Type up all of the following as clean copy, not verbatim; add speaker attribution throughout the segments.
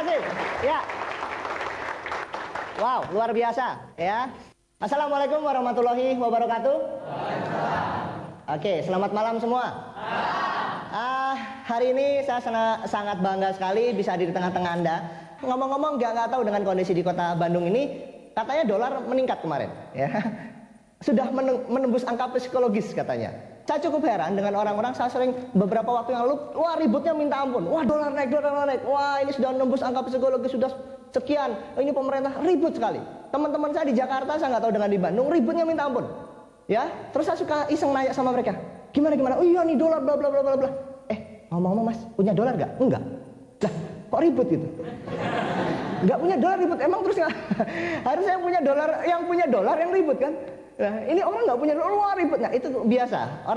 Speaker 1: kasih. Ya. Wow, luar biasa ya. Assalamualaikum warahmatullahi wabarakatuh. Oke, selamat malam semua. Hari ini saya sangat bangga sekali bisa di tengah-tengah Anda. Ngomong-ngomong nggak tahu dengan kondisi di kota Bandung ini, katanya dolar meningkat kemarin ya. Sudah menembus angka psikologis katanya. Saya cukup heran dengan orang-orang, saya sering beberapa waktu yang lalu, wah ributnya minta ampun, wah dolar naik, wah ini sudah menembus angka psikologis, sudah sekian, ini pemerintah ribut sekali. Teman-teman saya di Jakarta, saya nggak tahu dengan di Bandung, ributnya minta ampun. Ya, terus saya suka iseng nanya sama mereka, gimana? Oh iya nih dolar, bla bla bla bla bla. Ngomong-ngomong mas, punya dolar nggak? Enggak. Lah, kok ribut gitu? Nggak punya dolar ribut, emang terus nggak? Harusnya punya dolar, yang punya dolar yang ribut kan? Nah, ini orang nggak punya dolar, wah ribut. Nah itu biasa.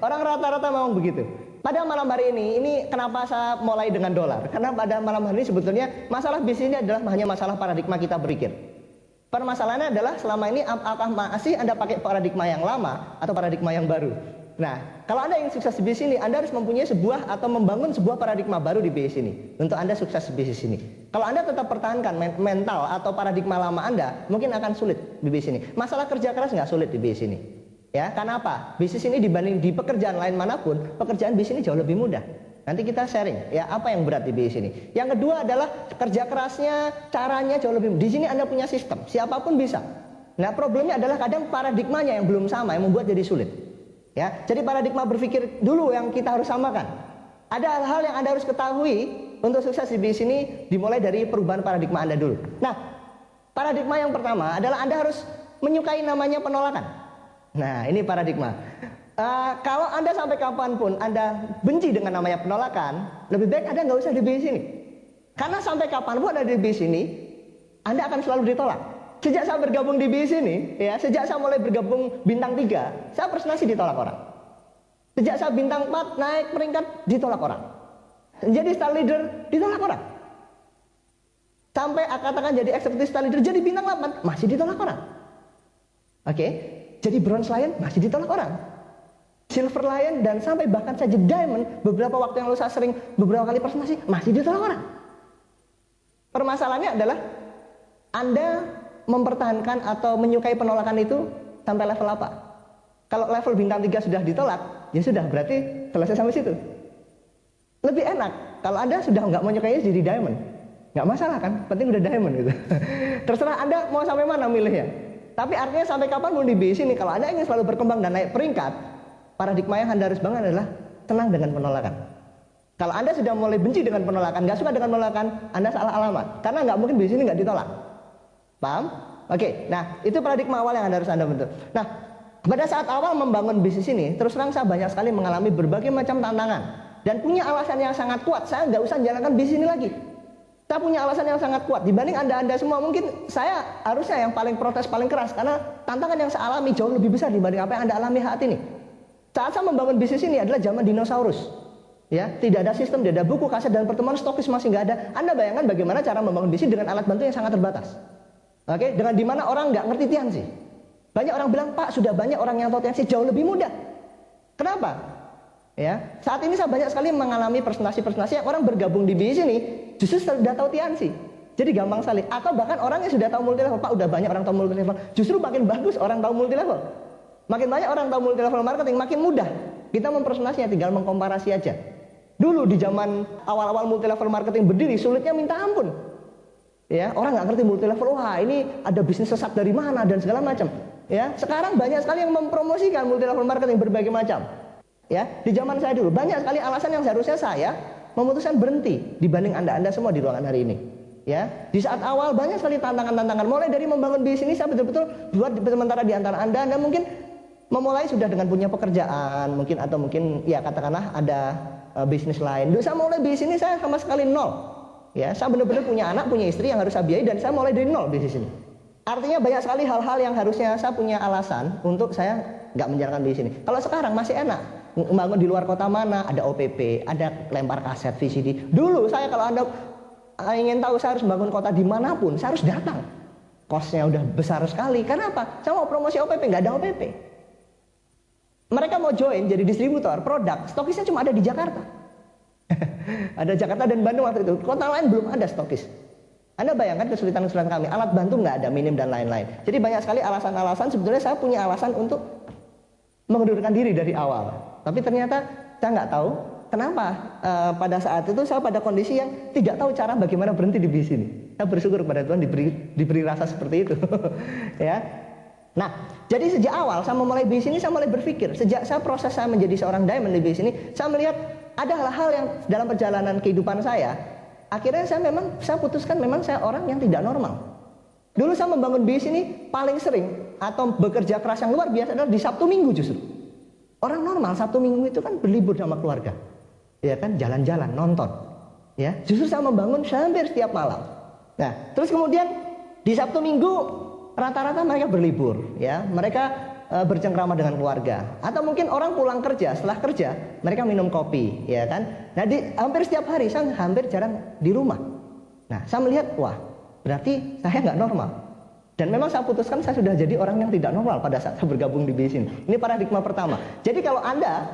Speaker 1: Orang rata-rata memang begitu. Pada malam hari ini kenapa saya mulai dengan dolar? Karena pada malam hari ini sebetulnya masalah bisnis ini adalah hanya masalah paradigma kita berpikir. Permasalahannya adalah selama ini apakah masih Anda pakai paradigma yang lama atau paradigma yang baru? Nah, kalau Anda ingin sukses di bisnis ini, Anda harus mempunyai sebuah atau membangun sebuah paradigma baru di bisnis ini untuk Anda sukses di bisnis ini. Kalau Anda tetap pertahankan mental atau paradigma lama Anda, mungkin akan sulit di bisnis ini. Masalah kerja keras nggak sulit di bisnis ini. Ya, karena apa? Bisnis ini dibanding di pekerjaan lain manapun, pekerjaan bisnis ini jauh lebih mudah. Nanti kita sharing ya apa yang berat di bisnis ini. Yang kedua adalah kerja kerasnya, caranya jauh lebih mudah. Di sini Anda punya sistem, siapapun bisa. Nah, problemnya adalah kadang paradigmanya yang belum sama yang membuat jadi sulit. Ya, jadi paradigma berpikir dulu yang kita harus samakan. Ada hal-hal yang Anda harus ketahui untuk sukses di bisnis ini dimulai dari perubahan paradigma Anda dulu. Nah, paradigma yang pertama adalah Anda harus menyukai namanya penolakan. Nah, ini paradigma. Kalau Anda sampai kapanpun Anda benci dengan namanya penolakan, lebih baik Anda nggak usah di bisnis ini. Karena sampai kapanpun Anda di bisnis ini, Anda akan selalu ditolak. Sejak saya bergabung di bisnis ini, ya, sejak saya mulai bergabung bintang 3, saya presentasi ditolak orang. Sejak saya bintang 4 naik peringkat ditolak orang. Jadi star leader ditolak orang. Sampai katakan jadi executive star leader jadi bintang 8 masih ditolak orang. Oke, jadi bronze lion masih ditolak orang. Silver lion dan sampai bahkan saja diamond beberapa waktu yang lalu saya sering beberapa kali presentasi masih ditolak orang. Permasalahannya adalah Anda mempertahankan atau menyukai penolakan itu sampai level apa? Kalau level bintang 3 sudah ditolak, ya sudah berarti selesai sampai situ. Lebih enak kalau Anda sudah nggak menyukainya jadi diamond, nggak masalah kan? Penting udah diamond gitu. Terserah Anda mau sampai mana milihnya. Tapi artinya sampai kapan mau di bisnis ini, kalau Anda ingin selalu berkembang dan naik peringkat, paradigma yang Anda harus bangun adalah tenang dengan penolakan. Kalau Anda sudah mulai benci dengan penolakan, nggak suka dengan penolakan, Anda salah alamat. Karena nggak mungkin bisnis ini nggak ditolak. Paham? Oke, nah itu paradigma awal yang harus Anda bentuk. Nah, pada saat awal membangun bisnis ini, terus terang saya banyak sekali mengalami berbagai macam tantangan dan punya alasan yang sangat kuat. Saya nggak usah menjalankan bisnis ini lagi. Saya punya alasan yang sangat kuat dibanding Anda semua. Mungkin saya harusnya yang paling protes, paling keras karena tantangan yang saya alami jauh lebih besar dibanding apa yang Anda alami saat ini. Saat saya membangun bisnis ini adalah zaman dinosaurus. Ya, tidak ada sistem, tidak ada buku, kaset dan pertemuan stokis masih nggak ada. Anda bayangkan bagaimana cara membangun bisnis dengan alat bantu yang sangat terbatas. Oke, dengan dimana orang nggak ngerti tiansi. Banyak orang bilang, Pak, sudah banyak orang yang tahu tiansi jauh lebih mudah. Kenapa? Ya, saat ini saya banyak sekali mengalami presentasi-presentasi yang orang bergabung di bisnis ini justru sudah tahu tiansi. Jadi gampang sekali. Atau bahkan orang yang sudah tahu multi level, Pak, udah banyak orang tahu multi level. Justru makin bagus orang tahu multi level. Makin banyak orang tahu multi level marketing, makin mudah. Kita mempresentasinya tinggal mengkomparasi aja. Dulu di zaman awal-awal multi level marketing berdiri, sulitnya minta ampun. Ya, orang nggak ngerti multi level, wah ini ada bisnis sesat dari mana dan segala macam. Ya, sekarang banyak sekali yang mempromosikan multi level marketing berbagai macam. Ya, di zaman saya dulu banyak sekali alasan yang seharusnya saya memutuskan berhenti dibanding Anda semua di ruangan hari ini. Ya, di saat awal banyak sekali tantangan-tantangan. Mulai dari membangun bisnis, saya betul-betul buat sementara di antara Anda mungkin memulai sudah dengan punya pekerjaan, mungkin atau mungkin ya katakanlah ada bisnis lain. Dulu saya mulai bisnis ini saya sama sekali nol. Ya, saya benar-benar punya anak, punya istri yang harus saya biayai dan saya mulai dari nol bisnis ini. Artinya banyak sekali hal-hal yang harusnya saya punya alasan untuk saya nggak menjalankan bisnis ini. Kalau sekarang masih enak, membangun di luar kota mana, ada OPP, ada lempar kaset VCD. Dulu saya kalau Anda ingin tahu saya harus membangun kota dimanapun, saya harus datang. Kosnya udah besar sekali. Karena apa? Saya mau promosi OPP, nggak ada OPP. Mereka mau join jadi distributor produk, stokisnya cuma ada di Jakarta. Ada Jakarta dan Bandung waktu itu. Kota lain belum ada stokis. Anda bayangkan kesulitan-kesulitan kami. Alat bantu nggak ada, minim dan lain-lain. Jadi banyak sekali alasan-alasan. Sebetulnya saya punya alasan untuk mengundurkan diri dari awal. Tapi ternyata saya nggak tahu kenapa pada saat itu saya pada kondisi yang tidak tahu cara bagaimana berhenti di bis ini. Saya bersyukur kepada Tuhan diberi rasa seperti itu. Ya. Nah, jadi sejak awal saya memulai bis ini, saya mulai berpikir. Sejak saya proses saya menjadi seorang diamond di bis ini, saya melihat ada hal-hal yang dalam perjalanan kehidupan saya. Akhirnya saya putuskan memang saya orang yang tidak normal. Dulu saya membangun bis ini paling sering atau bekerja keras yang luar biasa adalah di Sabtu Minggu justru. Orang normal Sabtu Minggu itu kan berlibur sama keluarga. Ya kan, jalan-jalan, nonton. Ya, justru saya membangun hampir setiap malam. Nah, terus kemudian di Sabtu Minggu rata-rata mereka berlibur, ya. Mereka bercengkrama dengan keluarga. Atau mungkin orang pulang kerja, setelah kerja mereka minum kopi, ya kan. Nah, hampir setiap hari saya hampir jarang di rumah. Nah, saya melihat, wah, berarti saya nggak normal. Dan memang saya putuskan saya sudah jadi orang yang tidak normal pada saat saya bergabung di bis ini. Ini paradigma pertama. Jadi kalau Anda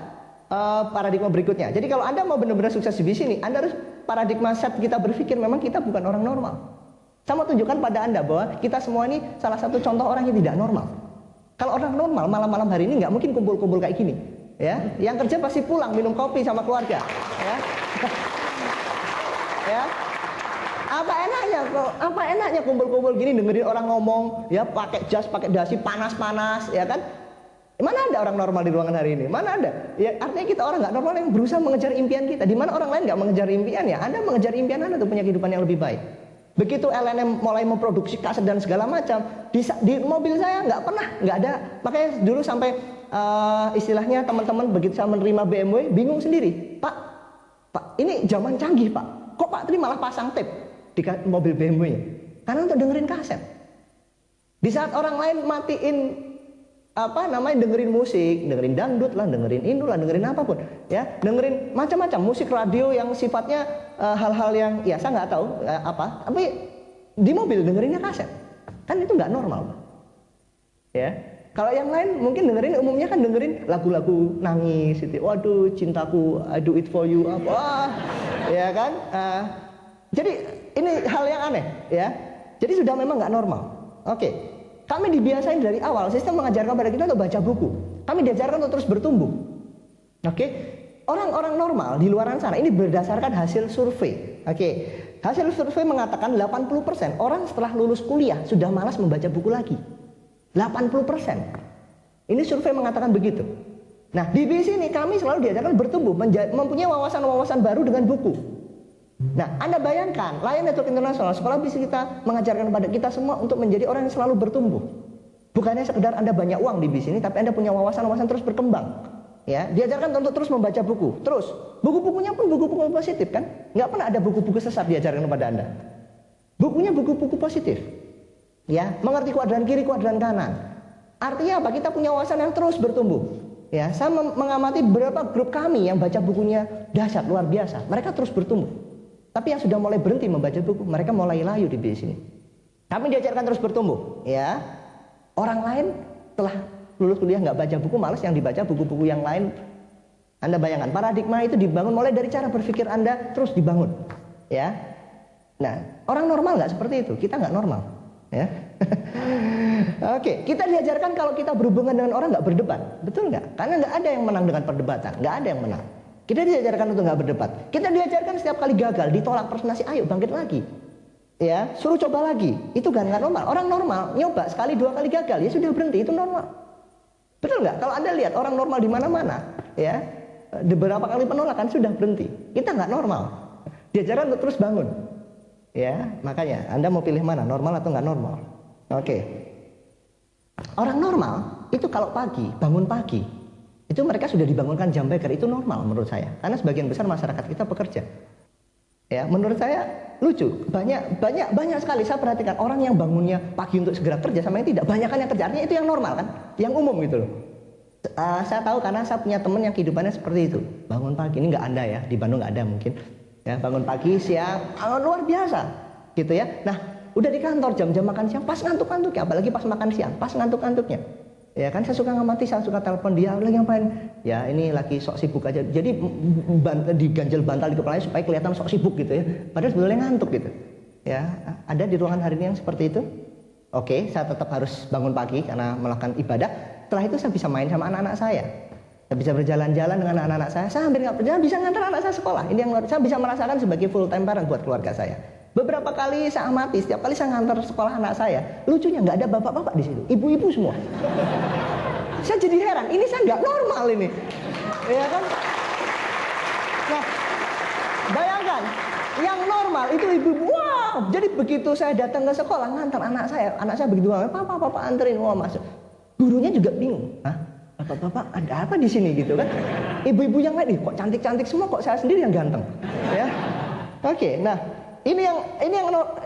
Speaker 1: paradigma berikutnya. Jadi kalau Anda mau benar-benar sukses di bis ini, Anda harus paradigma set kita berpikir memang kita bukan orang normal. Saya mau tunjukkan pada Anda bahwa kita semua ini salah satu contoh orang yang tidak normal. Kalau orang normal malam-malam hari ini nggak mungkin kumpul-kumpul kayak gini, ya. Yang kerja pasti pulang minum kopi sama keluarga, ya. Ya. Apa enaknya kumpul-kumpul gini dengerin orang ngomong, ya pakai jas, pakai dasi panas-panas, ya kan? Mana ada orang normal di ruangan hari ini? Mana ada? Ya artinya kita orang nggak normal yang berusaha mengejar impian kita. Di mana orang lain nggak mengejar impiannya? Anda mengejar impian Anda untuk punya kehidupan yang lebih baik. Begitu LNM mulai memproduksi kaset dan segala macam, di mobil saya nggak ada. Makanya dulu sampai istilahnya teman-teman begitu saya menerima BMW bingung sendiri. Pak, ini zaman canggih Pak. Kok Pak Tri malah pasang tape di mobil BMW-nya? Karena untuk dengerin kaset. Di saat orang lain matiin dengerin musik, dengerin dangdut lah, dengerin inilah, dengerin apapun, ya, dengerin macam-macam musik radio yang sifatnya hal-hal yang ya saya nggak tahu tapi di mobil dengerinnya kaset, kan itu nggak normal, ya. Kalau yang lain mungkin dengerin umumnya kan dengerin lagu-lagu nangis, gitu. Waduh cintaku, I do it for you, apa, ya kan. Jadi ini hal yang aneh, ya. Jadi sudah memang nggak normal. Oke. Kami dibiasain dari awal, sistem mengajarkan pada kita untuk baca buku. Kami diajarkan untuk terus bertumbuh. Oke, orang-orang normal di luar sana ini berdasarkan hasil survei. Oke, hasil survei mengatakan 80% orang setelah lulus kuliah sudah malas membaca buku lagi. 80%. Ini survei mengatakan begitu. Nah, di sini kami selalu diajarkan bertumbuh, mempunyai wawasan-wawasan baru dengan buku. Nah, Anda bayangkan, Lion Network International, sekolah bisnis kita mengajarkan kepada kita semua untuk menjadi orang yang selalu bertumbuh. Bukannya sekedar Anda banyak uang di bisnis ini, tapi Anda punya wawasan-wawasan terus berkembang. Ya, diajarkan untuk terus membaca buku. Terus, buku-bukunya pun buku-buku positif kan? Nggak pernah ada buku-buku sesat diajarkan kepada Anda. Bukunya buku-buku positif. Ya, mengerti kuadran kiri, kuadran kanan. Artinya apa? Kita punya wawasan yang terus bertumbuh. Ya, saya mengamati beberapa grup kami yang baca bukunya dahsyat luar biasa. Mereka terus bertumbuh. Tapi yang sudah mulai berhenti membaca buku, mereka mulai layu di bisnis ini. Kami diajarkan terus bertumbuh, ya. Orang lain telah lulus kuliah nggak baca buku, malas yang dibaca buku-buku yang lain. Anda bayangkan, paradigma itu dibangun mulai dari cara berpikir Anda terus dibangun, ya. Nah, orang normal nggak seperti itu, kita nggak normal, ya. Oke, kita diajarkan kalau kita berhubungan dengan orang nggak berdebat, betul nggak? Karena nggak ada yang menang dengan perdebatan, nggak ada yang menang. Kita diajarkan untuk nggak berdebat. Kita diajarkan setiap kali gagal, ditolak presentasi, ayo bangkit lagi. Ya, suruh coba lagi. Itu kan nggak normal. Orang normal nyoba sekali dua kali gagal, ya sudah berhenti, itu normal. Betul nggak? Kalau Anda lihat orang normal di mana-mana, ya, beberapa kali penolakan sudah berhenti. Kita nggak normal. Diajarkan untuk terus bangun. Ya, makanya Anda mau pilih mana, normal atau nggak normal? Oke. Orang normal itu kalau pagi, bangun pagi. Itu mereka sudah dibangunkan jam beker, itu normal menurut saya. Karena sebagian besar masyarakat kita pekerja. Ya, menurut saya lucu. Banyak sekali saya perhatikan orang yang bangunnya pagi untuk segera kerja sama yang tidak. Banyak kan yang kerja, artinya itu yang normal kan? Yang umum gitu loh. Saya tahu karena saya punya teman yang kehidupannya seperti itu. Bangun pagi, ini nggak ada ya, di Bandung nggak ada mungkin. Ya, bangun pagi, siang, luar biasa. Gitu ya. Nah, udah di kantor jam-jam makan siang, pas ngantuk-ngantuknya. Apalagi pas makan siang, pas ngantuk-ngantuknya. Ya kan saya suka ngamati, saya suka telepon dia lagi ngapain. Ya ini lagi sok sibuk aja. Jadi diganjel bantal di kepalanya supaya kelihatan sok sibuk gitu ya. Padahal sebetulnya ngantuk gitu. Ya, ada di ruangan hari ini yang seperti itu. Oke, saya tetap harus bangun pagi karena melakukan ibadah. Setelah itu saya bisa main sama anak-anak saya. Saya bisa berjalan-jalan dengan anak-anak saya. Saya hampir nggak berjalan, bisa ngantar anak saya sekolah. Ini yang saya bisa merasakan sebagai full time parent buat keluarga saya. Beberapa kali saya amati, setiap kali saya ngantar sekolah anak saya, lucunya nggak ada bapak-bapak di situ, ibu-ibu semua. Saya jadi heran, ini saya nggak normal ini, ya kan? Nah, bayangkan, yang normal itu ibu-ibu, wah, jadi begitu saya datang ke sekolah ngantar anak saya begitu banget, papa anterin, wah masuk. Gurunya juga bingung, hah? Bapak-bapak ada apa di sini gitu kan? Ibu-ibu yang lain, kok cantik-cantik semua, kok saya sendiri yang ganteng, ya? Oke, nah. Ini yang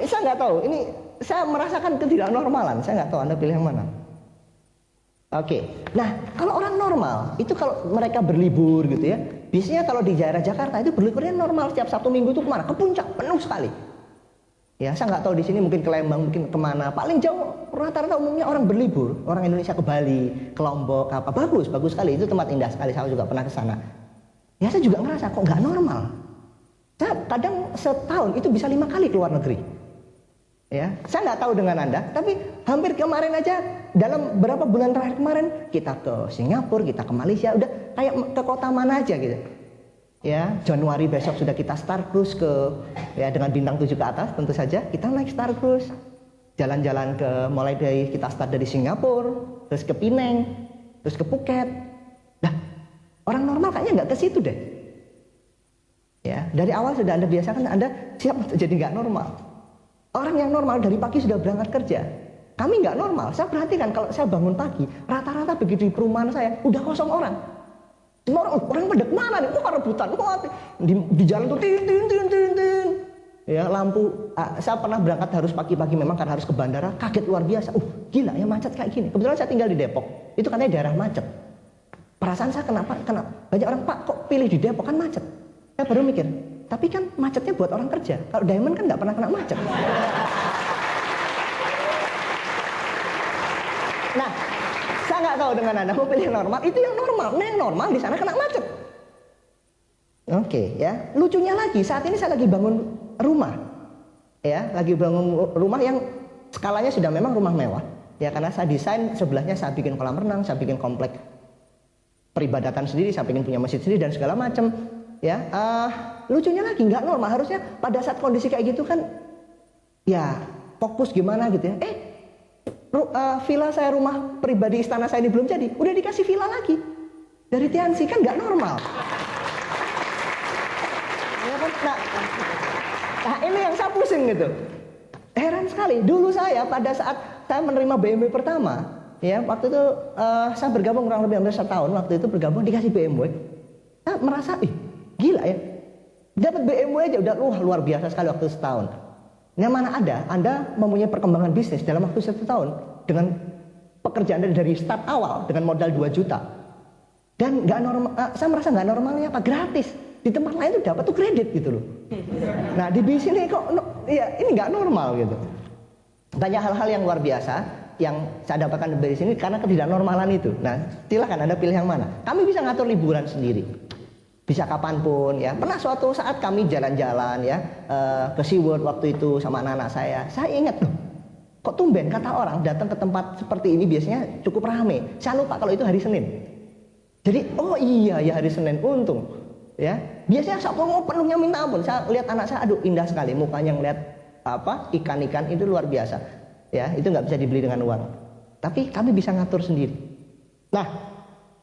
Speaker 1: saya nggak tahu. Ini saya merasakan ketidaknormalan. Saya nggak tahu Anda pilih yang mana. Oke. Nah, kalau orang normal itu kalau mereka berlibur gitu ya. Biasanya kalau di daerah Jakarta itu berliburnya normal setiap Sabtu Minggu itu kemana? Ke puncak penuh sekali. Ya, saya nggak tahu di sini mungkin ke Lembang, mungkin kemana. Paling jauh rata-rata umumnya orang berlibur. Orang Indonesia ke Bali, ke Lombok, apa bagus sekali. Itu tempat indah sekali. Saya juga pernah ke sana. Ya, saya juga ngerasa kok nggak normal. Saya kadang setahun itu bisa 5 kali keluar negeri. Ya, saya nggak tahu dengan Anda, tapi hampir kemarin aja dalam beberapa bulan terakhir kemarin kita ke Singapura, kita ke Malaysia, udah kayak ke kota mana aja gitu. Ya, Januari besok sudah kita Star Cruise ya dengan bintang 7 ke atas tentu saja kita naik Star Cruise. Jalan-jalan mulai dari kita start dari Singapura, terus ke Penang, terus ke Phuket. Nah, orang normal kayaknya nggak ke situ deh. Ya, dari awal sudah Anda biasakan, Anda siap untuk jadi nggak normal. Orang yang normal dari pagi sudah berangkat kerja. Kami nggak normal. Saya perhatikan kalau saya bangun pagi, rata-rata begitu di perumahan saya udah kosong orang. Semua orang pada kemana nih? Wah, rebutan. Wah, di jalan tuh tin. Ya, lampu. Saya pernah berangkat harus pagi-pagi memang karena harus ke bandara. Kaget luar biasa. Gila ya macet kayak gini. Kebetulan saya tinggal di Depok. Itu katanya daerah macet. Perasaan saya kenapa banyak orang, Pak kok pilih di Depok kan macet. Saya baru mikir, tapi kan macetnya buat orang kerja. Kalau Diamond kan nggak pernah kena macet. Nah, saya nggak tahu dengan Anda mau pilih normal, itu yang normal. Nah, yang normal di sana kena macet. Oke, ya. Lucunya lagi, saat ini saya lagi bangun rumah. Ya, lagi bangun rumah yang skalanya sudah memang rumah mewah. Ya, karena saya desain sebelahnya saya bikin kolam renang, saya bikin komplek peribadatan sendiri, saya bikin punya masjid sendiri dan segala macam. Ya, lucunya lagi nggak normal. Harusnya pada saat kondisi kayak gitu kan, ya fokus gimana gitu ya. Villa saya, rumah pribadi istana saya ini belum jadi, udah dikasih villa lagi dari Tiansi, kan nggak normal. Ya kan? Nah, ini yang saya pusing gitu. Heran sekali. Dulu saya pada saat saya menerima BMW pertama, ya waktu itu saya bergabung kurang lebih hampir setahun. Waktu itu bergabung dikasih BMW, saya merasa gila ya, dapat BMW aja udah luar biasa sekali waktu setahun. Yang mana ada Anda mempunyai perkembangan bisnis dalam waktu 1 tahun dengan pekerjaan dari start awal dengan modal 2 juta dan nggak normal. Saya merasa nggak normalnya apa gratis. Di tempat lain tuh dapat tuh kredit gitu loh. Nah di bisnis ini kok ya ini nggak normal gitu. Banyak hal-hal yang luar biasa yang saya dapatkan dari sini karena ketidaknormalan itu. Nah silakan Anda pilih yang mana. Kami bisa ngatur liburan sendiri. Bisa kapanpun ya. Pernah suatu saat kami jalan-jalan ya ke SeaWorld waktu itu sama anak-anak saya. Saya ingat loh, kok tumben kata orang datang ke tempat seperti ini biasanya cukup rame. Saya lupa kalau itu hari Senin. Jadi oh iya ya hari Senin, untung ya. Biasanya Sabtu penuhnya minta ampun. Saya lihat anak saya, aduh indah sekali mukanya ngeliat ikan-ikan itu luar biasa. Ya itu nggak bisa dibeli dengan uang. Tapi kami bisa ngatur sendiri. Nah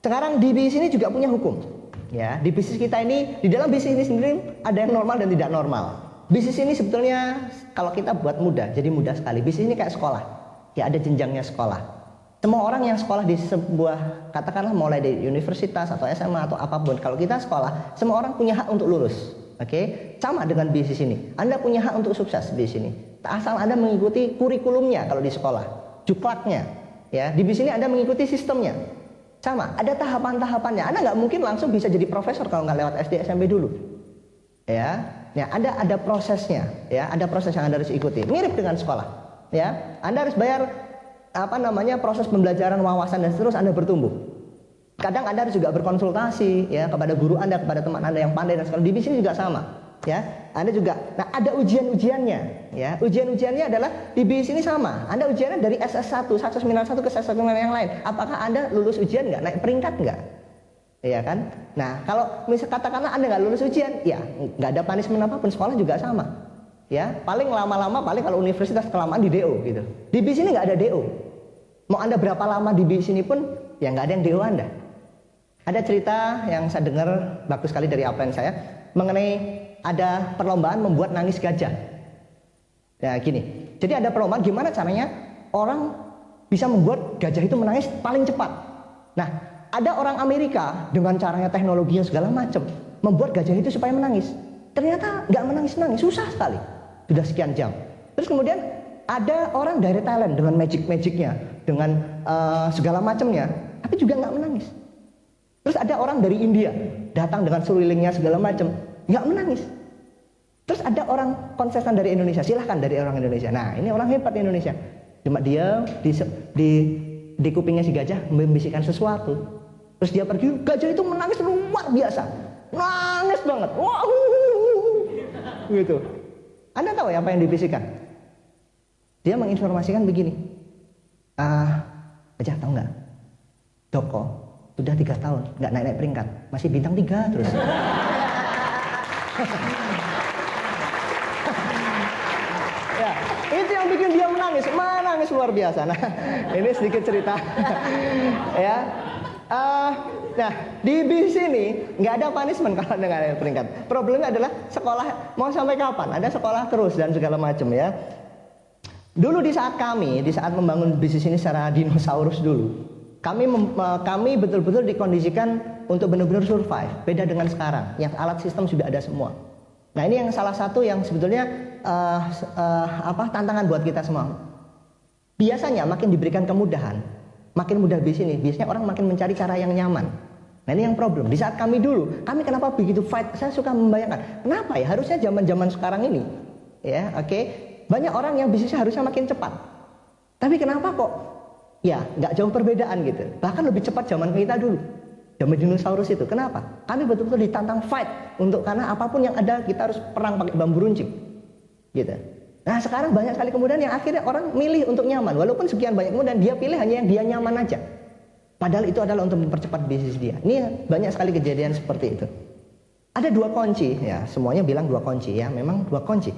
Speaker 1: sekarang di sini juga punya hukum. Ya, di bisnis kita ini, di dalam bisnis ini sendiri ada yang normal dan tidak normal. Bisnis ini sebetulnya kalau kita buat mudah, jadi mudah sekali. Bisnis ini kayak sekolah. Ya, ada jenjangnya sekolah. Semua orang yang sekolah di sebuah, katakanlah mulai dari universitas atau SMA atau apapun, kalau kita sekolah, semua orang punya hak untuk lulus. Oke? Sama dengan bisnis ini. Anda punya hak untuk sukses di sini. Asal Anda mengikuti kurikulumnya kalau di sekolah, juklaknya. Ya, di bisnis ini Anda mengikuti sistemnya. Sama, ada tahapan-tahapannya. Anda nggak mungkin langsung bisa jadi profesor kalau nggak lewat SD SMP dulu. Ya, ada prosesnya. Ya, ada proses yang Anda harus ikuti. Mirip dengan sekolah. Ya, Anda harus bayar proses pembelajaran wawasan dan seterusnya Anda bertumbuh. Kadang Anda harus juga berkonsultasi ya kepada guru Anda, kepada teman Anda yang pandai dan sekolah. Di sini juga sama. Ya, Anda juga. Nah, ada ujian-ujiannya. Ya, ujian-ujiannya adalah di BIS ini sama. Anda ujiannya dari SS1, SS minus 1 ke SS1 yang lain. Apakah Anda lulus ujian nggak? Naik peringkat nggak? Iya kan? Nah, kalau misalnya katakanlah Anda nggak lulus ujian, ya nggak ada punishment apapun. Sekolah juga sama. Ya, paling lama-lama paling kalau universitas kelamaan di DO gitu. Di BIS ini nggak ada DO. Mau Anda berapa lama di BIS ini pun, ya nggak ada yang DO Anda. Ada cerita yang saya dengar bagus sekali dari upline saya mengenai ada perlombaan membuat nangis gajah. Ya gini, jadi ada perlombaan gimana caranya orang bisa membuat gajah itu menangis paling cepat. Nah, ada orang Amerika dengan caranya teknologinya segala macam membuat gajah itu supaya menangis. Ternyata nggak menangis-nangis, susah sekali. Sudah sekian jam. Terus kemudian ada orang dari Thailand dengan magic-magicnya, dengan segala macamnya, tapi juga nggak menangis. Terus ada orang dari India datang dengan sulilingnya segala macam, nggak menangis. Terus ada orang kontestan dari Indonesia, silahkan dari orang Indonesia. Nah, ini orang hebat di Indonesia. Cuma dia di kupingnya si gajah membisikkan sesuatu. Terus dia pergi, gajah itu menangis luar biasa, nangis banget, wah, gitu. Anda tahu ya apa yang dibisikkan? Dia menginformasikan begini, gajah tahu nggak? Joko sudah 3 tahun nggak naik peringkat, masih bintang 3 terus. Ya, itu yang bikin dia menangis luar biasa. Nah, ini sedikit cerita. Ya, nah di BIS ini nggak ada punishment kalau nggak naik peringkat. Problemnya adalah sekolah mau sampai kapan? Ada sekolah terus dan segala macam ya. Dulu di saat membangun bisnis ini secara dinosaurus dulu, kami betul-betul dikondisikan untuk benar-benar survive. Beda dengan sekarang, yang alat sistem sudah ada semua. Nah, ini yang salah satu yang sebetulnya tantangan buat kita semua. Biasanya makin diberikan kemudahan, makin mudah bisnis ini. Biasanya orang makin mencari cara yang nyaman. Nah, ini yang problem. Di saat kami kenapa begitu fight? Saya suka membayangkan, kenapa ya harusnya zaman-zaman sekarang ini, ya, banyak orang yang bisnisnya harusnya makin cepat. Tapi kenapa kok? Ya, nggak jauh perbedaan gitu. Bahkan lebih cepat zaman kita dulu. Zaman dinosaurus itu. Kenapa? Kami betul-betul ditantang fight karena apapun yang ada kita harus perang pakai bambu runcing. Gitu. Nah, sekarang banyak sekali kemudian yang akhirnya orang milih untuk nyaman. Walaupun sekian banyak kemudian dia pilih hanya yang dia nyaman aja. Padahal itu adalah untuk mempercepat bisnis dia. Ini banyak sekali kejadian seperti itu. Ada 2 kunci, ya, semuanya bilang 2 kunci ya, memang 2 kunci.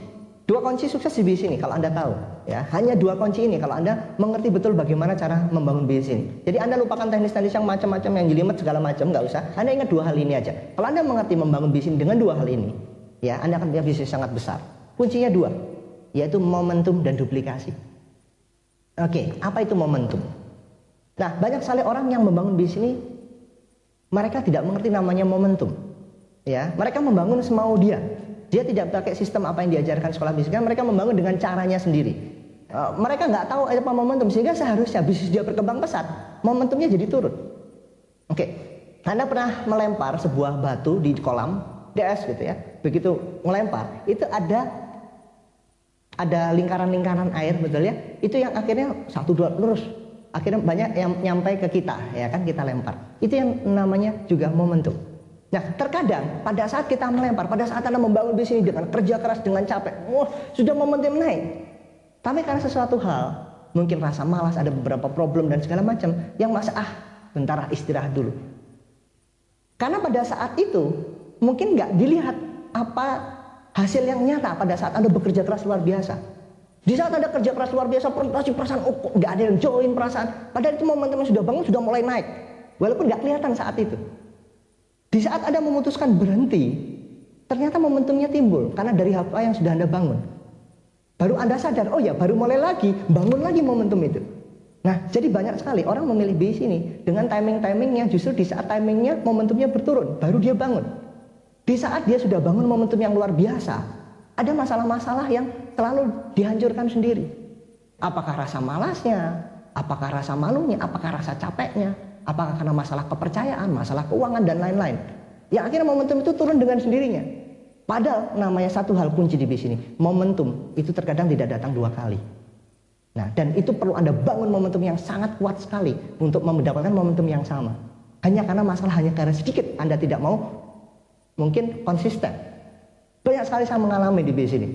Speaker 1: 2 kunci sukses di bisnis ini kalau Anda tahu, ya. Hanya 2 kunci ini kalau Anda mengerti betul bagaimana cara membangun bisnis ini. Jadi Anda lupakan teknis-teknis yang macam-macam yang jelimet segala macam, nggak usah. Anda ingat 2 hal ini aja. Kalau Anda mengerti membangun bisnis dengan 2 hal ini, ya, Anda akan punya bisnis sangat besar. Kuncinya 2, yaitu momentum dan duplikasi. Apa itu momentum? Nah, banyak sekali orang yang membangun bisnis ini mereka tidak mengerti namanya momentum. Ya, mereka membangun semau dia. Dia tidak pakai sistem apa yang diajarkan sekolah bisnis, mereka membangun dengan caranya sendiri. Mereka nggak tahu apa momentum, sehingga seharusnya bisnis dia berkembang pesat, momentumnya jadi turun. Anda pernah melempar sebuah batu di kolam DS gitu ya, begitu melempar, itu ada lingkaran-lingkaran air, betul ya, itu yang akhirnya 1, 2 lurus, akhirnya banyak yang nyampai ke kita, ya kan, kita lempar. Itu yang namanya juga momentum. Nah, terkadang pada saat kita melempar, pada saat Anda membangun bisnis dengan kerja keras, dengan capek, sudah momentum naik. Tapi karena sesuatu hal, mungkin rasa malas, ada beberapa problem dan segala macam, yang bentar istirahat dulu. Karena pada saat itu, mungkin nggak dilihat apa hasil yang nyata pada saat Anda bekerja keras luar biasa. Di saat Anda kerja keras luar biasa, perasaan, kok nggak ada yang join perasaan. Padahal itu momentumnya sudah bangun, sudah mulai naik. Walaupun nggak kelihatan saat itu. Di saat Anda memutuskan berhenti, ternyata momentumnya timbul karena dari apa yang sudah Anda bangun. Baru Anda sadar, baru mulai lagi, bangun lagi momentum itu. Nah, jadi banyak sekali orang memilih bisnis ini dengan timing-timingnya, justru di saat timingnya, momentumnya berturun, baru dia bangun. Di saat dia sudah bangun momentum yang luar biasa, ada masalah-masalah yang selalu dihancurkan sendiri. Apakah rasa malasnya? Apakah rasa malunya? Apakah rasa capeknya? Apakah karena masalah kepercayaan, masalah keuangan, dan lain-lain. Yang akhirnya momentum itu turun dengan sendirinya. Padahal namanya satu hal kunci di bisnis ini. Momentum itu terkadang tidak datang 2 kali. Nah, dan itu perlu Anda bangun momentum yang sangat kuat sekali untuk mendapatkan momentum yang sama. Hanya karena sedikit Anda tidak mau mungkin konsisten. Banyak sekali saya mengalami di bisnis ini.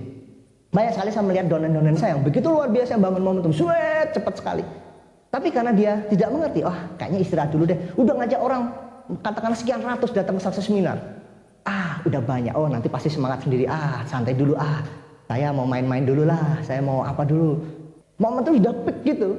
Speaker 1: Banyak sekali saya melihat donen-donen saya yang begitu luar biasa bangun momentum, cepat sekali. Tapi karena dia tidak mengerti, kayaknya istirahat dulu deh. Udah ngajak orang, katakanlah sekian ratus datang ke satu seminar. Udah banyak, nanti pasti semangat sendiri. Santai dulu, saya mau main-main dulu lah, saya mau apa dulu. Momentum sudah peak gitu,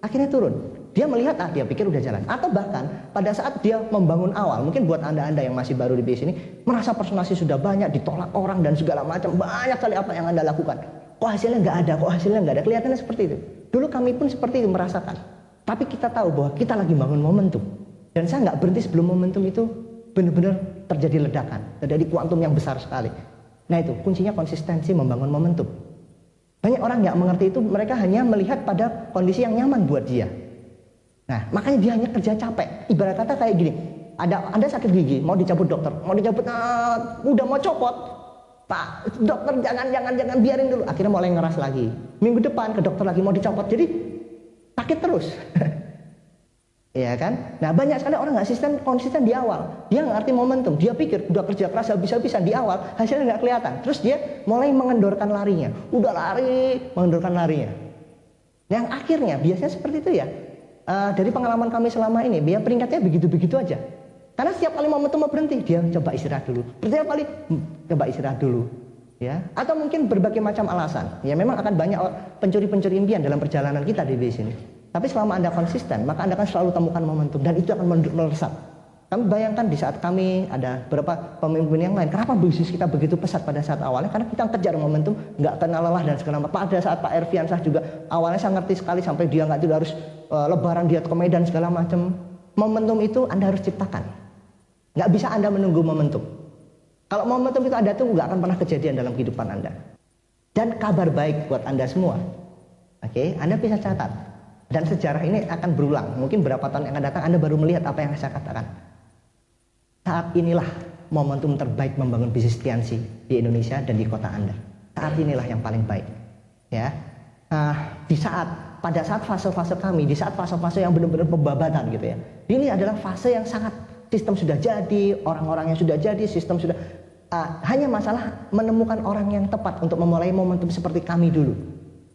Speaker 1: akhirnya turun. Dia melihat, dia pikir udah jalan. Atau bahkan pada saat dia membangun awal, mungkin buat anda-anda yang masih baru di bisnis ini, merasa personasi sudah banyak, ditolak orang dan segala macam, banyak kali apa yang anda lakukan. Kok hasilnya nggak ada, kelihatannya seperti itu. Dulu kami pun seperti itu merasakan. Tapi kita tahu bahwa kita lagi bangun momentum. Dan saya nggak berhenti sebelum momentum itu benar-benar terjadi ledakan, terjadi kuantum yang besar sekali. Nah itu, kuncinya konsistensi membangun momentum. Banyak orang nggak mengerti itu, mereka hanya melihat pada kondisi yang nyaman buat dia. Nah, makanya dia hanya kerja capek. Ibarat kata kayak gini, Anda sakit gigi, mau dicabut dokter, udah mau copot, Pak, dokter jangan biarin dulu. Akhirnya mulai ngeras lagi. Minggu depan ke dokter lagi mau dicopot, jadi sakit terus. Ya kan? Nah, banyak sekali orang nggak konsisten di awal. Dia nggak ngerti momentum. Dia pikir udah kerja keras habis-habisan di awal, hasilnya nggak kelihatan. Terus dia mulai mengendorkan larinya. Udah lari, mengendorkan larinya. Yang akhirnya biasanya seperti itu ya. Dari pengalaman kami selama ini, dia peringkatnya begitu-begitu aja. Karena setiap kali momentum mau berhenti, dia coba istirahat dulu. Setiap kali coba istirahat dulu. Ya, atau mungkin berbagai macam alasan. Ya, memang akan banyak pencuri-pencuri impian dalam perjalanan kita di bisnis. Tapi selama Anda konsisten, maka Anda akan selalu temukan momentum dan itu akan melesat. Kami bayangkan di saat kami ada beberapa pemimpin yang lain, kenapa bisnis kita begitu pesat pada saat awalnya? Karena kita kejar momentum, nggak kenal lelah dan segala macam. Pada saat Pak Erviansah juga awalnya saya ngerti sekali sampai dia nggak harus lebaran dia ke Medan segala macam. Momentum itu Anda harus ciptakan. Nggak bisa Anda menunggu momentum. Kalau momentum itu ada tuh nggak akan pernah kejadian dalam kehidupan Anda. Dan kabar baik buat Anda semua. Oke, Anda bisa catat. Dan sejarah ini akan berulang. Mungkin berapa tahun yang akan datang Anda baru melihat apa yang saya katakan. Saat inilah momentum terbaik membangun bisnis TNC di Indonesia dan di kota Anda. Saat inilah yang paling baik. Ya. Pada saat fase-fase kami, di saat fase-fase yang benar-benar pembabatan gitu ya. Ini adalah fase yang sangat sistem sudah jadi, orang-orangnya sudah jadi, sistem sudah hanya masalah menemukan orang yang tepat untuk memulai momentum seperti kami dulu.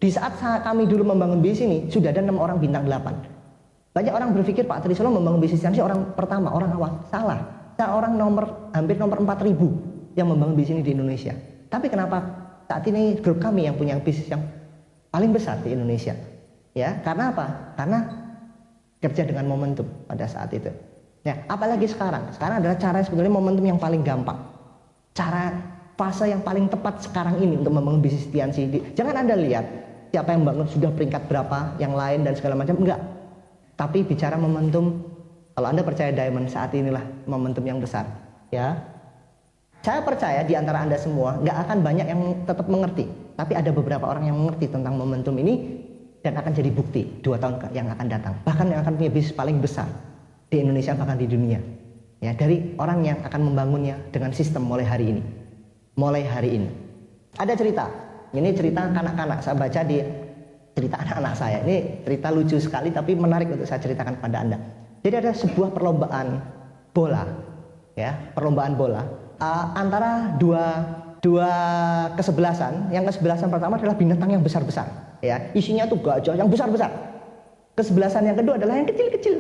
Speaker 1: Di saat kami dulu membangun bisnis ini, sudah ada 6 orang bintang 8. Banyak orang berpikir Pak Trisolo membangun bisnis ini orang pertama, orang awal. Salah. Saya orang hampir nomor 4.000 yang membangun bisnis ini di Indonesia. Tapi kenapa saat ini grup kami yang punya bisnis yang paling besar di Indonesia? Ya, karena apa? Karena kerja dengan momentum pada saat itu. Ya, apalagi sekarang. Sekarang adalah cara sebetulnya momentum yang paling gampang. Cara fase yang paling tepat sekarang ini untuk membangun bisnis TNC. Jangan Anda lihat siapa yang bangun sudah peringkat berapa, yang lain dan segala macam, enggak. Tapi bicara momentum, kalau Anda percaya Diamond, saat inilah momentum yang besar. Ya, saya percaya di antara Anda semua nggak akan banyak yang tetap mengerti, tapi ada beberapa orang yang mengerti tentang momentum ini dan akan jadi bukti 2 tahun yang akan datang. Bahkan yang akan punya bisnis paling besar di Indonesia bahkan di dunia. Ya, dari orang yang akan membangunnya dengan sistem mulai hari ini. Mulai hari ini. Ada cerita. Ini cerita kanak-kanak, saya baca di cerita anak-anak saya. Ini cerita lucu sekali tapi menarik untuk saya ceritakan kepada Anda. Jadi ada sebuah perlombaan bola, ya, perlombaan bola antara dua kesebelasan. Yang kesebelasan pertama adalah binatang yang besar-besar, ya, isinya tuh gajah yang besar-besar. Kesebelasan yang kedua adalah yang kecil-kecil.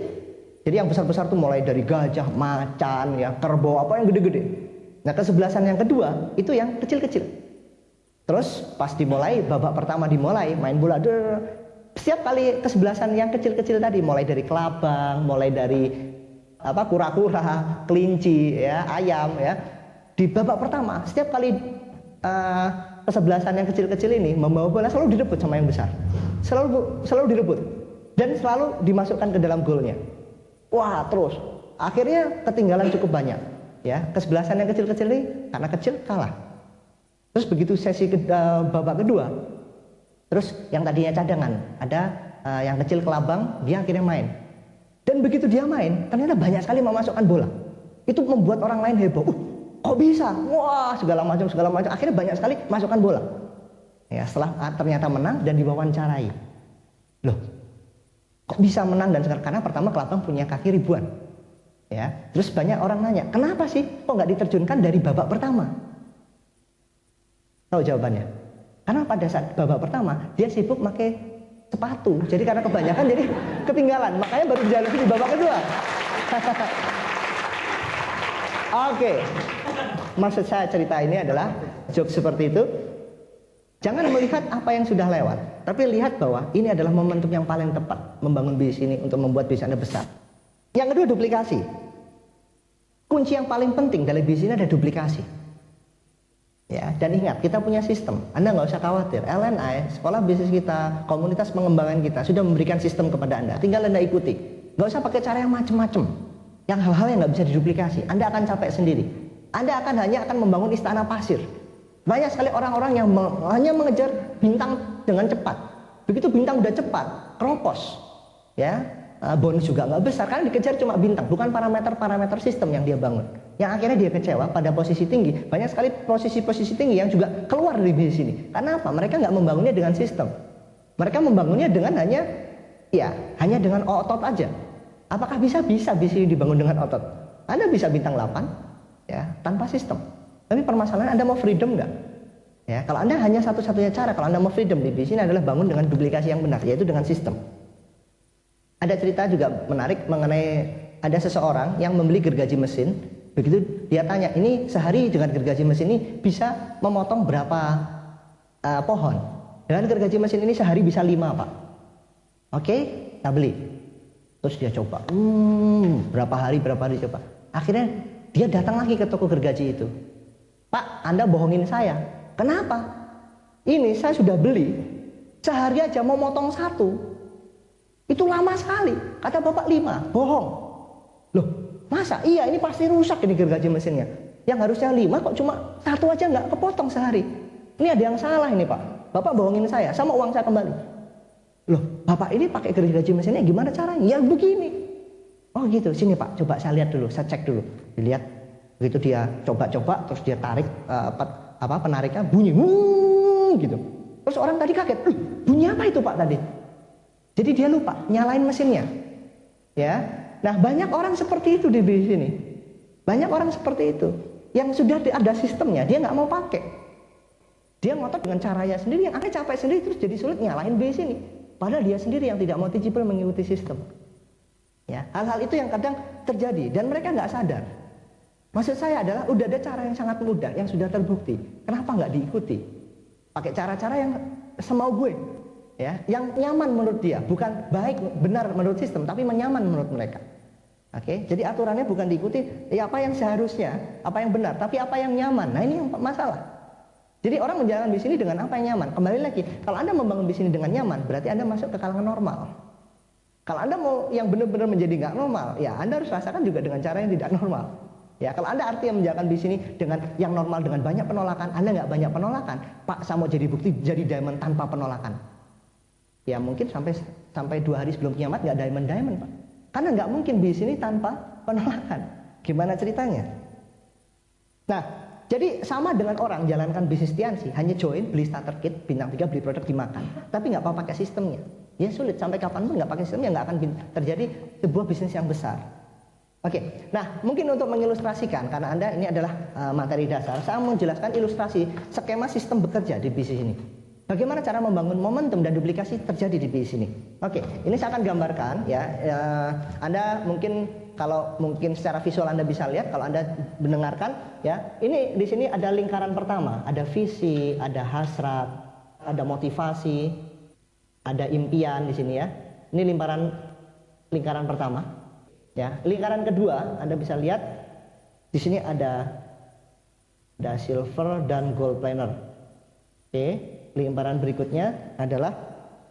Speaker 1: Jadi yang besar-besar tuh mulai dari gajah, macan, ya, kerbau, apa yang gede-gede. Nah, kesebelasan yang kedua itu yang kecil-kecil. Terus pas dimulai, babak pertama dimulai, main bola, setiap kali kesebelasan yang kecil-kecil tadi, mulai dari kelabang, mulai dari kura-kura, kelinci, ya, ayam, ya. Di babak pertama, setiap kali kesebelasan yang kecil-kecil ini membawa bola selalu direbut sama yang besar. Selalu direbut dan selalu dimasukkan ke dalam golnya. Wah, terus akhirnya ketinggalan cukup banyak, ya. Kesebelasan yang kecil-kecil ini karena kecil kalah. Terus begitu sesi babak kedua, terus yang tadinya cadangan, ada yang kecil kelabang, dia akhirnya main. Dan begitu dia main, ternyata banyak sekali memasukkan bola. Itu membuat orang lain heboh. Kok bisa? Wah, segala macam. Akhirnya banyak sekali masukkan bola. Ya, setelah ternyata menang dan diwawancarai. Loh, kok bisa menang dan sekarang? Karena pertama Kelabang punya kaki ribuan. Ya, terus banyak orang nanya, kenapa sih kok nggak diterjunkan dari babak pertama? Tahu jawabannya? Karena pada saat babak pertama dia sibuk pakai sepatu, jadi karena kebanyakan jadi ketinggalan, makanya baru bisa lebih di babak kedua. Oke, maksud saya cerita ini adalah job seperti itu. Jangan melihat apa yang sudah lewat, tapi lihat bahwa ini adalah momentum yang paling tepat membangun bisnis ini untuk membuat bisnis Anda besar. Yang kedua, duplikasi. Kunci yang paling penting dalam bisnis ini ada duplikasi. Ya, dan ingat, kita punya sistem. Anda nggak usah khawatir. LNI, sekolah bisnis kita, komunitas pengembangan kita sudah memberikan sistem kepada Anda. Tinggal Anda ikuti. Nggak usah pakai cara yang macam-macam. Yang hal-hal yang nggak bisa diduplikasi. Anda akan capek sendiri. Anda hanya akan membangun istana pasir. Banyak sekali orang-orang yang hanya mengejar bintang dengan cepat. Begitu bintang udah cepat, keropos. Ya, bonus juga nggak besar karena dikejar cuma bintang, bukan parameter-parameter sistem yang dia bangun. Yang akhirnya dia kecewa pada posisi tinggi. Banyak sekali posisi-posisi tinggi yang juga keluar dari bisnis ini. Karena apa? Mereka nggak membangunnya dengan sistem. Mereka membangunnya dengan hanya dengan otot aja. Apakah bisa bisnis ini dibangun dengan otot? Anda bisa bintang 8 ya tanpa sistem. Tapi permasalahan Anda mau freedom nggak? Ya, kalau Anda hanya satu-satunya cara kalau Anda mau freedom di bisnis ini adalah bangun dengan duplikasi yang benar, yaitu dengan sistem. Ada cerita juga menarik mengenai ada seseorang yang membeli gergaji mesin. Begitu dia tanya, ini sehari dengan gergaji mesin ini bisa memotong berapa pohon? Dengan gergaji mesin ini sehari bisa 5, Pak. Oke, kita beli. Terus dia coba, berapa hari coba. Akhirnya dia datang lagi ke toko gergaji itu. Pak, Anda bohongin saya. Kenapa? Ini saya sudah beli, sehari aja mau motong 1. Itu lama sekali. Kata Bapak 5, bohong. Loh, masa? Iya, ini pasti rusak ini gergaji mesinnya. Yang harusnya 5 kok cuma 1 aja nggak kepotong sehari. Ini ada yang salah ini, Pak. Bapak bohongin saya, sama uang saya kembali. Loh, Bapak ini pakai gergaji mesinnya gimana caranya? Ya begini. Oh gitu, sini Pak, coba saya lihat dulu, saya cek dulu. Dilihat, begitu dia coba-coba, terus dia tarik penariknya bunyi, gitu. Terus orang tadi kaget, bunyi apa itu Pak tadi? Jadi dia lupa nyalain mesinnya. Ya. Nah, banyak orang seperti itu di bisnis ini. Banyak orang seperti itu yang sudah ada sistemnya, dia nggak mau pakai. Dia ngotot dengan caranya sendiri, yang akhirnya capek sendiri, terus jadi sulit nyalain bisnis ini. Padahal dia sendiri yang tidak mau teachable mengikuti sistem. Ya, hal-hal itu yang kadang terjadi dan mereka nggak sadar. Maksud saya adalah udah ada cara yang sangat mudah yang sudah terbukti. Kenapa nggak diikuti? Pakai cara-cara yang semau gue, ya, yang nyaman menurut dia, bukan baik benar menurut sistem, tapi menyaman menurut mereka. Oke, jadi aturannya bukan diikuti, ya apa yang seharusnya, apa yang benar, tapi apa yang nyaman. Nah ini yang masalah. Jadi orang menjalankan bisnis ini dengan apa yang nyaman. Kembali lagi, kalau Anda membangun bisnis ini dengan nyaman, berarti Anda masuk ke kalangan normal. Kalau Anda mau yang benar-benar menjadi nggak normal, ya Anda harus rasakan juga dengan cara yang tidak normal. Ya, kalau Anda artinya menjalankan bisnis ini dengan yang normal dengan banyak penolakan, Anda nggak banyak penolakan. Pak, saya mau jadi bukti jadi diamond tanpa penolakan. Ya mungkin sampai 2 hari sebelum kiamat nggak diamond Pak. Karena nggak mungkin bisnis ini tanpa penolakan. Gimana ceritanya? Nah, jadi sama dengan orang jalankan bisnis Tiansi, hanya join, beli starter kit, bintang 3, beli produk dimakan. Tapi nggak mau pakai sistemnya. Ya sulit, sampai kapanpun nggak pakai sistemnya nggak akan terjadi sebuah bisnis yang besar. Oke, nah mungkin untuk mengilustrasikan, karena Anda ini adalah materi dasar, saya mau menjelaskan ilustrasi skema sistem bekerja di bisnis ini. Bagaimana cara membangun momentum dan duplikasi terjadi di bisnis ini. Oke, ini saya akan gambarkan ya, Anda mungkin kalau mungkin secara visual Anda bisa lihat, kalau Anda mendengarkan ya, ini di sini ada lingkaran pertama, ada visi, ada hasrat, ada motivasi, ada impian di sini ya. Ini lingkaran pertama. Ya, lingkaran kedua Anda bisa lihat di sini ada silver dan gold planner. Oke, lingkaran berikutnya adalah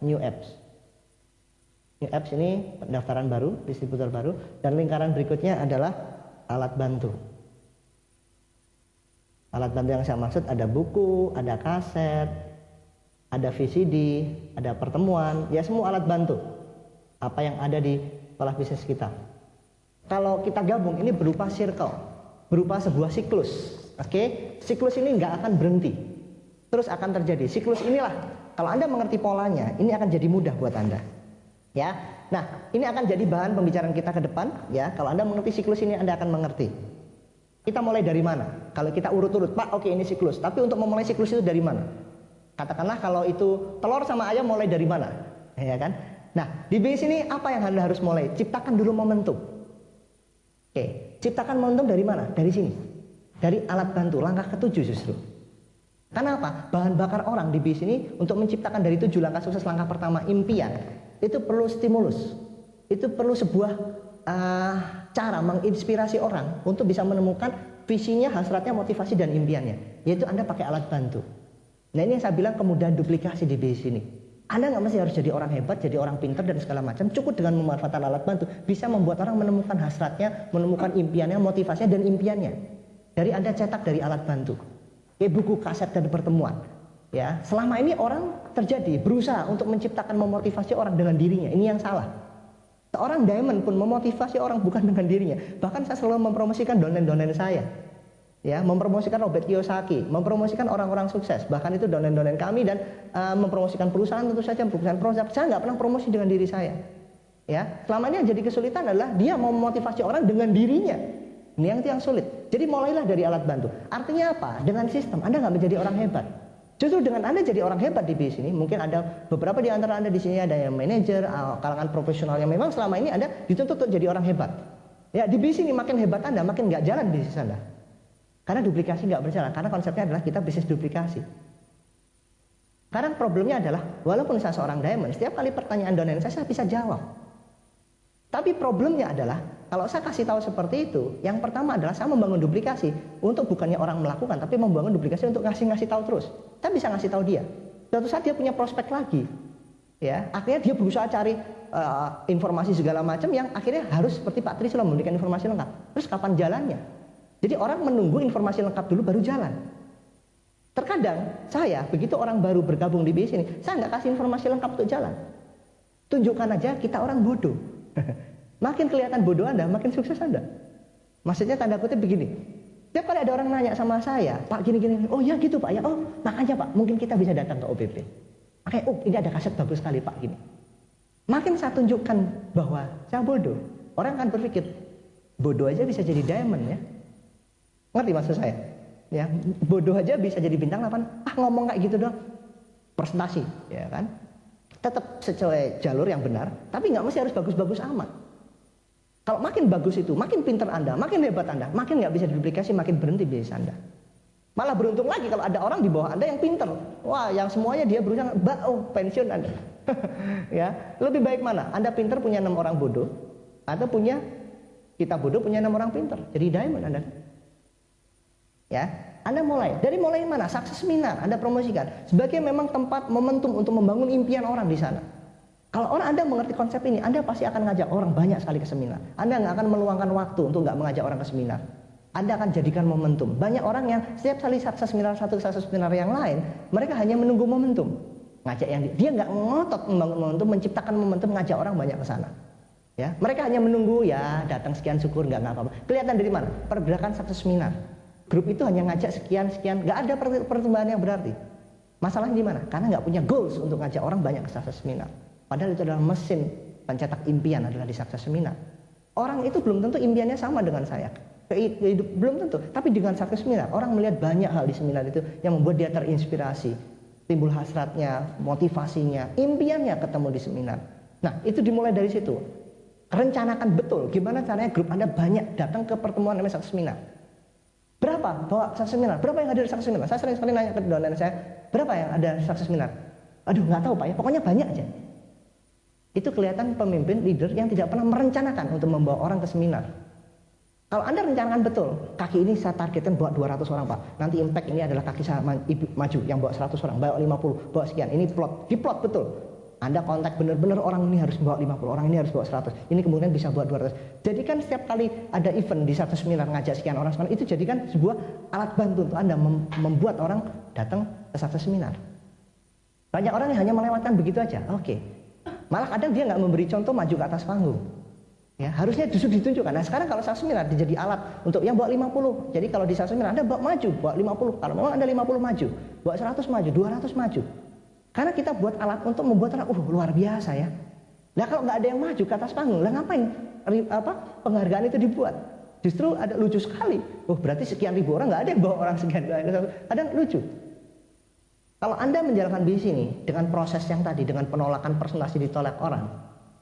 Speaker 1: new apps. New apps ini pendaftaran baru, distributor baru, dan lingkaran berikutnya adalah alat bantu. Alat bantu yang saya maksud ada buku, ada kaset, ada VCD, ada pertemuan, ya semua alat bantu. Apa yang ada di sekolah bisnis kita. Kalau kita gabung ini berupa circle, berupa sebuah siklus. Oke, siklus ini nggak akan berhenti, terus akan terjadi. Siklus inilah, kalau Anda mengerti polanya, ini akan jadi mudah buat Anda. Ya, nah ini akan jadi bahan pembicaraan kita ke depan. Ya, kalau Anda mengerti siklus ini, Anda akan mengerti. Kita mulai dari mana? Kalau kita urut-urut, Pak, oke ini siklus. Tapi untuk memulai siklus itu dari mana? Katakanlah kalau itu telur sama ayam mulai dari mana? Ya kan? Nah, di base ini apa yang Anda harus mulai? Ciptakan dulu momentum. Oke, ciptakan momentum dari mana? Dari sini. Dari alat bantu, langkah ketujuh justru. Karena apa? Bahan bakar orang di base ini untuk menciptakan dari 7 langkah sukses, langkah pertama impian. Itu perlu stimulus, itu perlu sebuah cara menginspirasi orang untuk bisa menemukan visinya, hasratnya, motivasi, dan impiannya. Yaitu Anda pakai alat bantu. Nah ini yang saya bilang kemudahan duplikasi di base ini. Anda nggak mesti harus jadi orang hebat, jadi orang pintar dan segala macam. Cukup dengan memanfaatkan alat bantu bisa membuat orang menemukan hasratnya, menemukan impiannya, motivasinya, dan impiannya. Dari Anda cetak dari alat bantu. Buku, kaset, dan pertemuan. Ya, selama ini orang terjadi berusaha untuk menciptakan, memotivasi orang dengan dirinya. Ini yang salah. Seorang diamond pun memotivasi orang bukan dengan dirinya. Bahkan saya selalu mempromosikan donen-donen saya. Ya, mempromosikan Robert Kiyosaki, mempromosikan orang-orang sukses. Bahkan itu donen-donen kami dan mempromosikan perusahaan tentu saja, perusahaan produk. Saya nggak pernah promosi dengan diri saya. Ya, selama ini yang jadi kesulitan adalah dia mau memotivasi orang dengan dirinya. Ini yang sulit. Jadi mulailah dari alat bantu. Artinya apa? Dengan sistem Anda nggak menjadi orang hebat. Justru dengan Anda jadi orang hebat di bisnis ini, mungkin ada beberapa di antara Anda di sini ada yang manajer, kalangan profesional yang memang selama ini Anda dituntut untuk jadi orang hebat. Ya, di bisnis ini makin hebat Anda, makin nggak jalan bisnis Anda. Karena duplikasi nggak berjalan, karena konsepnya adalah kita bisnis duplikasi. Sekarang problemnya adalah, walaupun saya seorang diamond, setiap kali pertanyaan donen saya bisa jawab. Tapi problemnya adalah, kalau saya kasih tahu seperti itu, yang pertama adalah saya membangun duplikasi untuk bukannya orang melakukan, tapi membangun duplikasi untuk ngasih tahu terus. Saya bisa ngasih tahu dia. Suatu saat dia punya prospek lagi, ya. Akhirnya dia berusaha cari informasi segala macam yang akhirnya harus seperti Pak Tri selalu memberikan informasi lengkap. Terus kapan jalannya? Jadi orang menunggu informasi lengkap dulu baru jalan. Terkadang saya begitu orang baru bergabung di bisnis ini, saya nggak kasih informasi lengkap untuk jalan. Tunjukkan aja kita orang bodoh. Makin kelihatan bodoh Anda, makin sukses Anda. Maksudnya tanda kutip begini. Setiap kali ada orang nanya sama saya, Pak gini-gini, oh ya gitu Pak ya, oh makanya Pak, mungkin kita bisa datang ke OPP. Makanya, oh ini ada kaset bagus sekali Pak gini. Makin saya tunjukkan bahwa saya bodoh, orang akan berpikir, bodoh aja bisa jadi diamond ya. Ngerti maksud saya? Ya, bodoh aja bisa jadi bintang 8. Ngomong kayak gitu doang. Presentasi, ya kan? Tetap sesuai jalur yang benar, tapi nggak mesti harus bagus-bagus amat. Kalau makin bagus itu, makin pintar Anda, makin hebat Anda, makin nggak bisa diduplikasi, makin berhenti bisnis Anda. Malah beruntung lagi kalau ada orang di bawah Anda yang pintar. Wah, yang semuanya dia berusaha, pensiun Anda. Ya, lebih baik mana? Anda pintar punya 6 orang bodoh, atau punya kita bodoh punya 6 orang pintar. Jadi diamond Anda. Ya, Anda mulai. Dari mulai mana? Sukses seminar Anda promosikan sebagai memang tempat momentum untuk membangun impian orang di sana. Kalau orang Anda mengerti konsep ini, Anda pasti akan ngajak orang banyak sekali ke seminar. Anda nggak akan meluangkan waktu untuk nggak mengajak orang ke seminar. Anda akan jadikan momentum. Banyak orang yang setiap kali sukses seminar satu, sukses seminar yang lain, mereka hanya menunggu momentum. Ngajak yang dia nggak ngotot membangun momentum, menciptakan momentum, ngajak orang banyak ke sana. Ya, mereka hanya menunggu ya datang sekian syukur nggak apa-apa. Kelihatan dari mana? Pergerakan sukses seminar. Grup itu hanya ngajak sekian, nggak ada pertumbuhan yang berarti. Masalahnya di mana? Karena nggak punya goals untuk ngajak orang banyak ke sukses seminar. Padahal itu adalah mesin pencetak impian adalah di sukses seminar. Orang itu belum tentu impiannya sama dengan saya. Belum tentu. Tapi dengan sukses seminar, orang melihat banyak hal di seminar itu yang membuat dia terinspirasi. Timbul hasratnya, motivasinya, impiannya ketemu di seminar. Nah, itu dimulai dari situ. Rencanakan betul gimana caranya grup Anda banyak datang ke pertemuan namanya sukses seminar. Berapa bawa sukses seminar? Berapa yang hadir di sukses seminar? Saya sering sekali nanya ke donen saya, berapa yang ada sukses seminar? Aduh, nggak tahu Pak ya, pokoknya banyak aja. Itu kelihatan pemimpin, leader yang tidak pernah merencanakan untuk membawa orang ke seminar. Kalau Anda rencanakan betul, kaki ini saya targetkan bawa 200 orang Pak. Nanti impact ini adalah kaki saya maju yang bawa 100 orang, bawa 50, bawa sekian. Ini diplot betul. Anda kontak benar-benar orang ini harus bawa 50, orang ini harus bawa 100. Ini kemudian bisa bawa 200. Jadikan setiap kali ada event di satu seminar ngajak sekian orang, itu jadikan sebuah alat bantu untuk Anda membuat orang datang ke satu seminar. Banyak orang yang hanya melewatkan begitu aja. Oke. Malah kadang dia nggak memberi contoh maju ke atas panggung. Ya, harusnya justru ditunjukkan. Nah, sekarang kalau satu seminar jadi alat untuk yang bawa 50. Jadi kalau di satu seminar Anda bawa maju, bawa 50. Kalau memang Anda 50 maju, bawa 100 maju, 200 maju. Karena kita buat alat untuk membuat orang, luar biasa ya. Nah kalau nggak ada yang maju ke atas panggung, lah ngapain penghargaan itu dibuat? Justru ada lucu sekali. Oh berarti sekian ribu orang, nggak ada yang bawa orang sekian. Kadang lucu. Kalau Anda menjalankan bisnis ini dengan proses yang tadi, dengan penolakan presentasi ditolak orang,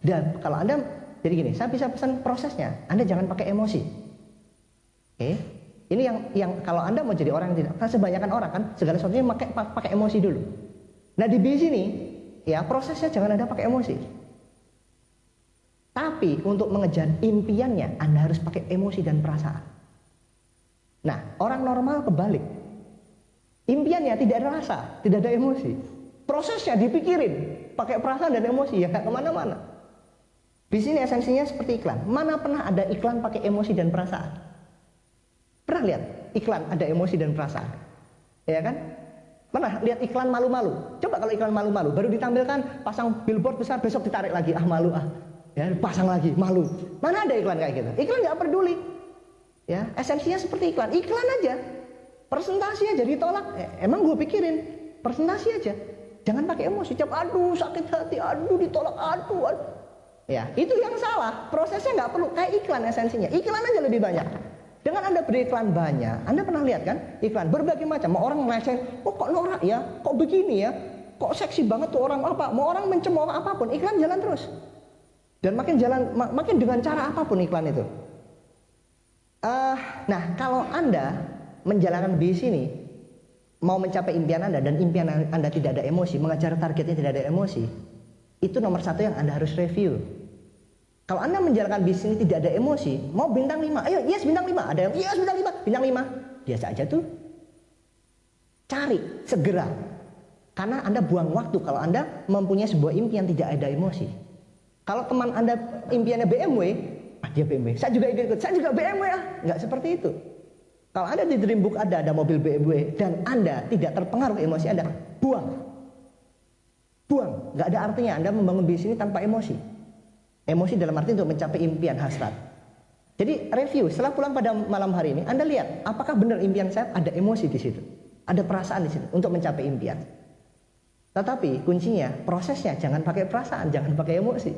Speaker 1: dan kalau Anda jadi gini, saya bisa pesan prosesnya. Anda jangan pakai emosi. Oke? Ini yang kalau Anda mau jadi orang yang tidak, kan sebanyakan orang kan segala sesuatunya pakai emosi dulu. Nah di bisnis ini, ya prosesnya jangan Anda pakai emosi. Tapi untuk mengejar impiannya, Anda harus pakai emosi dan perasaan. Nah, orang normal kebalik. Impiannya tidak ada rasa, tidak ada emosi. Prosesnya dipikirin, pakai perasaan dan emosi, ya nggak kemana-mana. Di sini esensinya seperti iklan. Mana pernah ada iklan pakai emosi dan perasaan? Pernah lihat iklan ada emosi dan perasaan? Ya kan? Pernah lihat iklan malu-malu? Coba kalau iklan malu-malu, baru ditampilkan, pasang billboard besar, besok ditarik lagi, malu ya pasang lagi, malu. Mana ada iklan kayak gitu? Iklan nggak peduli. Ya, esensinya seperti iklan. Iklan aja. Presentasi aja ditolak. Emang gue pikirin presentasi aja. Jangan pakai emosi. Coba aduh sakit hati, aduh ditolak, aduh. Ya, itu yang salah. Prosesnya nggak perlu kayak iklan esensinya. Iklan aja lebih banyak. Dengan Anda beriklan banyak, Anda pernah lihat kan? Iklan berbagai macam. Mau orang ngelesain, oh kok norak ya? Kok begini ya? Kok seksi banget tuh orang apa? Mau orang mencemooh apapun, iklan jalan terus. Dan makin jalan, makin dengan cara apapun iklan itu. Nah, kalau Anda menjalankan bisnis ini, mau mencapai impian Anda dan impian Anda tidak ada emosi, mengejar targetnya tidak ada emosi, itu nomor satu yang Anda harus review. Kalau Anda menjalankan bisnis ini tidak ada emosi, mau bintang 5, ayo yes bintang 5, ada yang yes bintang 5, bintang 5, biasa aja tuh. Cari segera, karena Anda buang waktu kalau Anda mempunyai sebuah impian tidak ada emosi. Kalau teman Anda impiannya BMW, dia BMW, saya juga ikut, saya juga BMW nggak seperti itu. Kalau Anda di Dreambook ada mobil BMW dan Anda tidak terpengaruh emosi Anda, buang, nggak ada artinya Anda membangun bisnis ini tanpa emosi. Emosi dalam arti untuk mencapai impian hasrat. Jadi review setelah pulang pada malam hari ini, Anda lihat apakah benar impian saya ada emosi di situ, ada perasaan di situ untuk mencapai impian. Tetapi kuncinya prosesnya jangan pakai perasaan, jangan pakai emosi.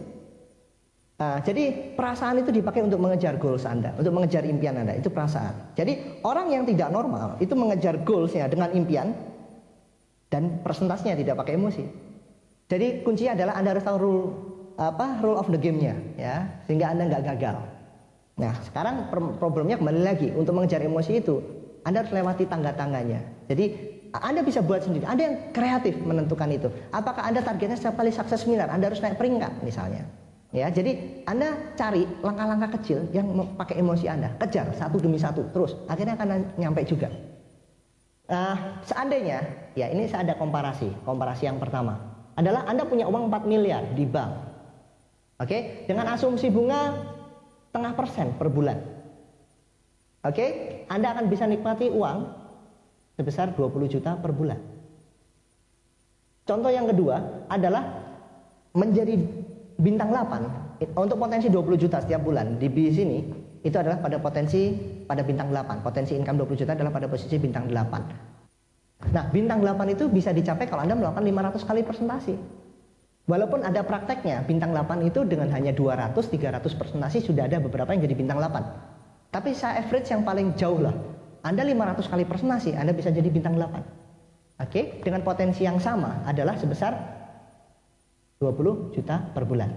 Speaker 1: Jadi perasaan itu dipakai untuk mengejar goals Anda, untuk mengejar impian Anda, itu perasaan. Jadi orang yang tidak normal itu mengejar goalsnya dengan impian dan presentasinya tidak pakai emosi. Jadi kuncinya adalah Anda harus tahu rule of the game-nya, ya, sehingga Anda nggak gagal. Nah, sekarang problemnya kembali lagi untuk mengejar emosi itu, Anda harus lewati tangga-tangganya. Jadi Anda bisa buat sendiri. Ada yang kreatif menentukan itu. Apakah Anda targetnya setiap kali sukses seminar, Anda harus naik peringkat misalnya. Ya, jadi Anda cari langkah-langkah kecil yang pakai emosi Anda, kejar satu demi satu terus, akhirnya akan nyampe juga. Seandainya, ya ini saya ada komparasi yang pertama adalah Anda punya uang 4 miliar di bank, oke, dengan asumsi bunga 0,5% per bulan, oke, Anda akan bisa nikmati uang sebesar 20 juta per bulan. Contoh yang kedua adalah menjadi bintang 8 untuk potensi 20 juta setiap bulan di bisnis ini, itu adalah pada bintang 8. Potensi income 20 juta adalah pada posisi bintang 8. Nah, bintang 8 itu bisa dicapai kalau Anda melakukan 500 kali presentasi. Walaupun ada prakteknya, bintang 8 itu dengan hanya 200-300 presentasi sudah ada beberapa yang jadi bintang 8. Tapi saya average yang paling jauh lah. Anda 500 kali presentasi, Anda bisa jadi bintang 8. Oke, dengan potensi yang sama adalah sebesar 20 juta per bulan.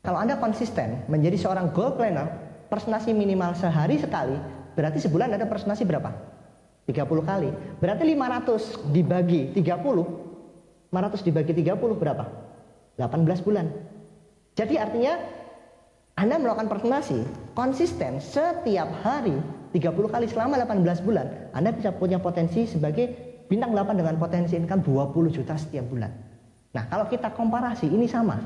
Speaker 1: Kalau Anda konsisten menjadi seorang goal planner, presentasi minimal sehari sekali, berarti sebulan Anda presentasi berapa? 30 kali. Berarti 500 dibagi 30, 500 dibagi 30 berapa? 18 bulan. Jadi artinya Anda melakukan presentasi konsisten setiap hari 30 kali selama 18 bulan, Anda bisa punya potensi sebagai bintang 8 dengan potensi income 20 juta setiap bulan. Nah, kalau kita komparasi ini sama.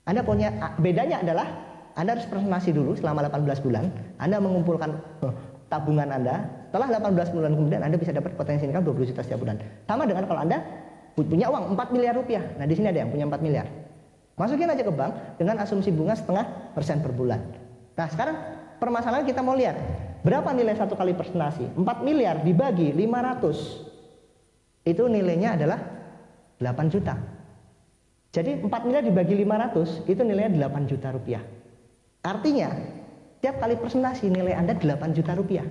Speaker 1: Anda punya, bedanya adalah Anda harus presentasi dulu selama 18 bulan, Anda mengumpulkan tabungan Anda, setelah 18 bulan kemudian Anda bisa dapat potensi income 20 juta setiap bulan. Sama dengan kalau Anda punya uang 4 miliar rupiah. Nah, di sini ada yang punya 4 miliar. Masukin aja ke bank dengan asumsi bunga 0,5% per bulan. Nah, sekarang permasalahan kita mau lihat berapa nilai satu kali presentasi. 4 miliar dibagi 500, itu nilainya adalah 8 juta. Jadi 4 miliar dibagi 500 itu nilainya 8 juta rupiah. Artinya tiap kali presentasi nilai Anda 8 juta rupiah.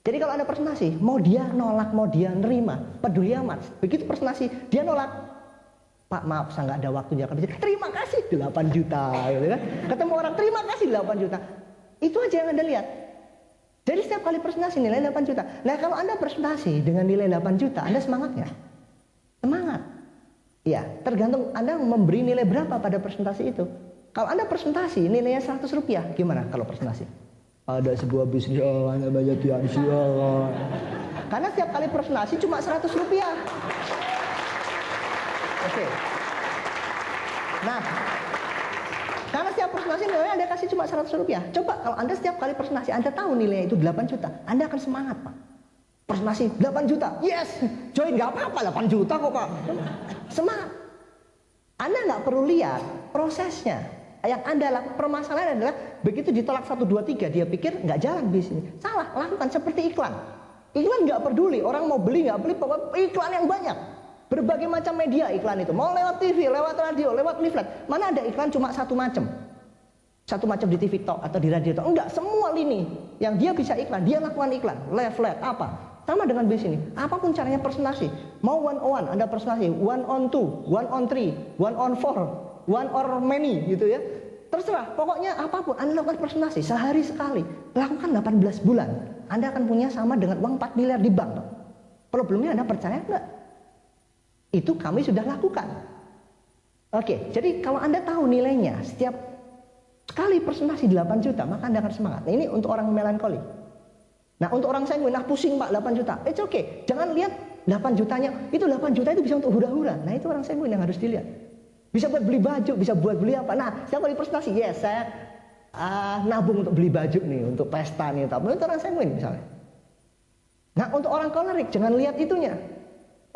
Speaker 1: Jadi kalau Anda presentasi, mau dia nolak, mau dia nerima, peduli amat. Begitu presentasi, dia nolak, Pak maaf saya nggak ada waktunya kerja. Terima kasih 8 juta, gitu kan? Ketemu orang terima kasih 8 juta. Itu aja yang Anda lihat. Jadi setiap kali presentasi nilai 8 juta. Nah kalau Anda presentasi dengan nilai 8 juta, Anda semangat nggak? Semangat. Ya, tergantung Anda memberi nilai berapa pada presentasi itu. Kalau Anda presentasi nilainya 100 rupiah, gimana kalau presentasi? Ada sebuah bisnis, namanya Tianxi. Karena setiap kali presentasi cuma 100 rupiah. Oke. Nah, karena setiap presentasi nilainya Anda kasih cuma 100 rupiah. Coba kalau Anda setiap kali presentasi Anda tahu nilainya itu 8 juta, Anda akan semangat, Pak. Presentasi 8 juta, yes, join nggak apa-apa 8 juta kok Pak. Semangat. Anda nggak perlu lihat prosesnya. Yang Anda lakukan permasalahan adalah begitu ditolak 1, 2, 3 dia pikir nggak jalan bisnis. Salah, lakukan seperti iklan. Iklan nggak peduli orang mau beli nggak beli, pokoknya iklan yang banyak. Berbagai macam media iklan itu, mau lewat TV, lewat radio, lewat leaflet. Mana ada iklan cuma satu macam? Satu macam di TV Talk atau di radio Talk. Enggak, semua lini yang dia bisa iklan, dia lakukan iklan, leaflet apa? Sama dengan bisnis ini, apapun caranya presentasi. Mau 1-on-1, Anda presentasi 1-on-2, 1-on-3, 1-on-4, 1 or many gitu ya. Terserah, pokoknya apapun Anda lakukan presentasi sehari sekali. Lakukan 18 bulan. Anda akan punya sama dengan uang 4 miliar di bank. Problemnya Anda percaya enggak? Itu kami sudah lakukan. Oke, jadi kalau Anda tahu nilainya setiap kali presentasi 8 juta, maka Anda akan semangat. Nah, ini untuk orang melankoli. Nah untuk orang sanguin, nah pusing Pak 8 juta, it's okay. Jangan lihat 8 jutanya, itu 8 juta itu bisa untuk hura-hura. Nah itu orang sanguin yang harus dilihat. Bisa buat beli baju, bisa buat beli apa. Nah setiap kali presentasi, yes saya nabung untuk beli baju nih, untuk pesta nih. Tapi itu orang sanguin misalnya. Nah untuk orang kolerik, jangan lihat itunya.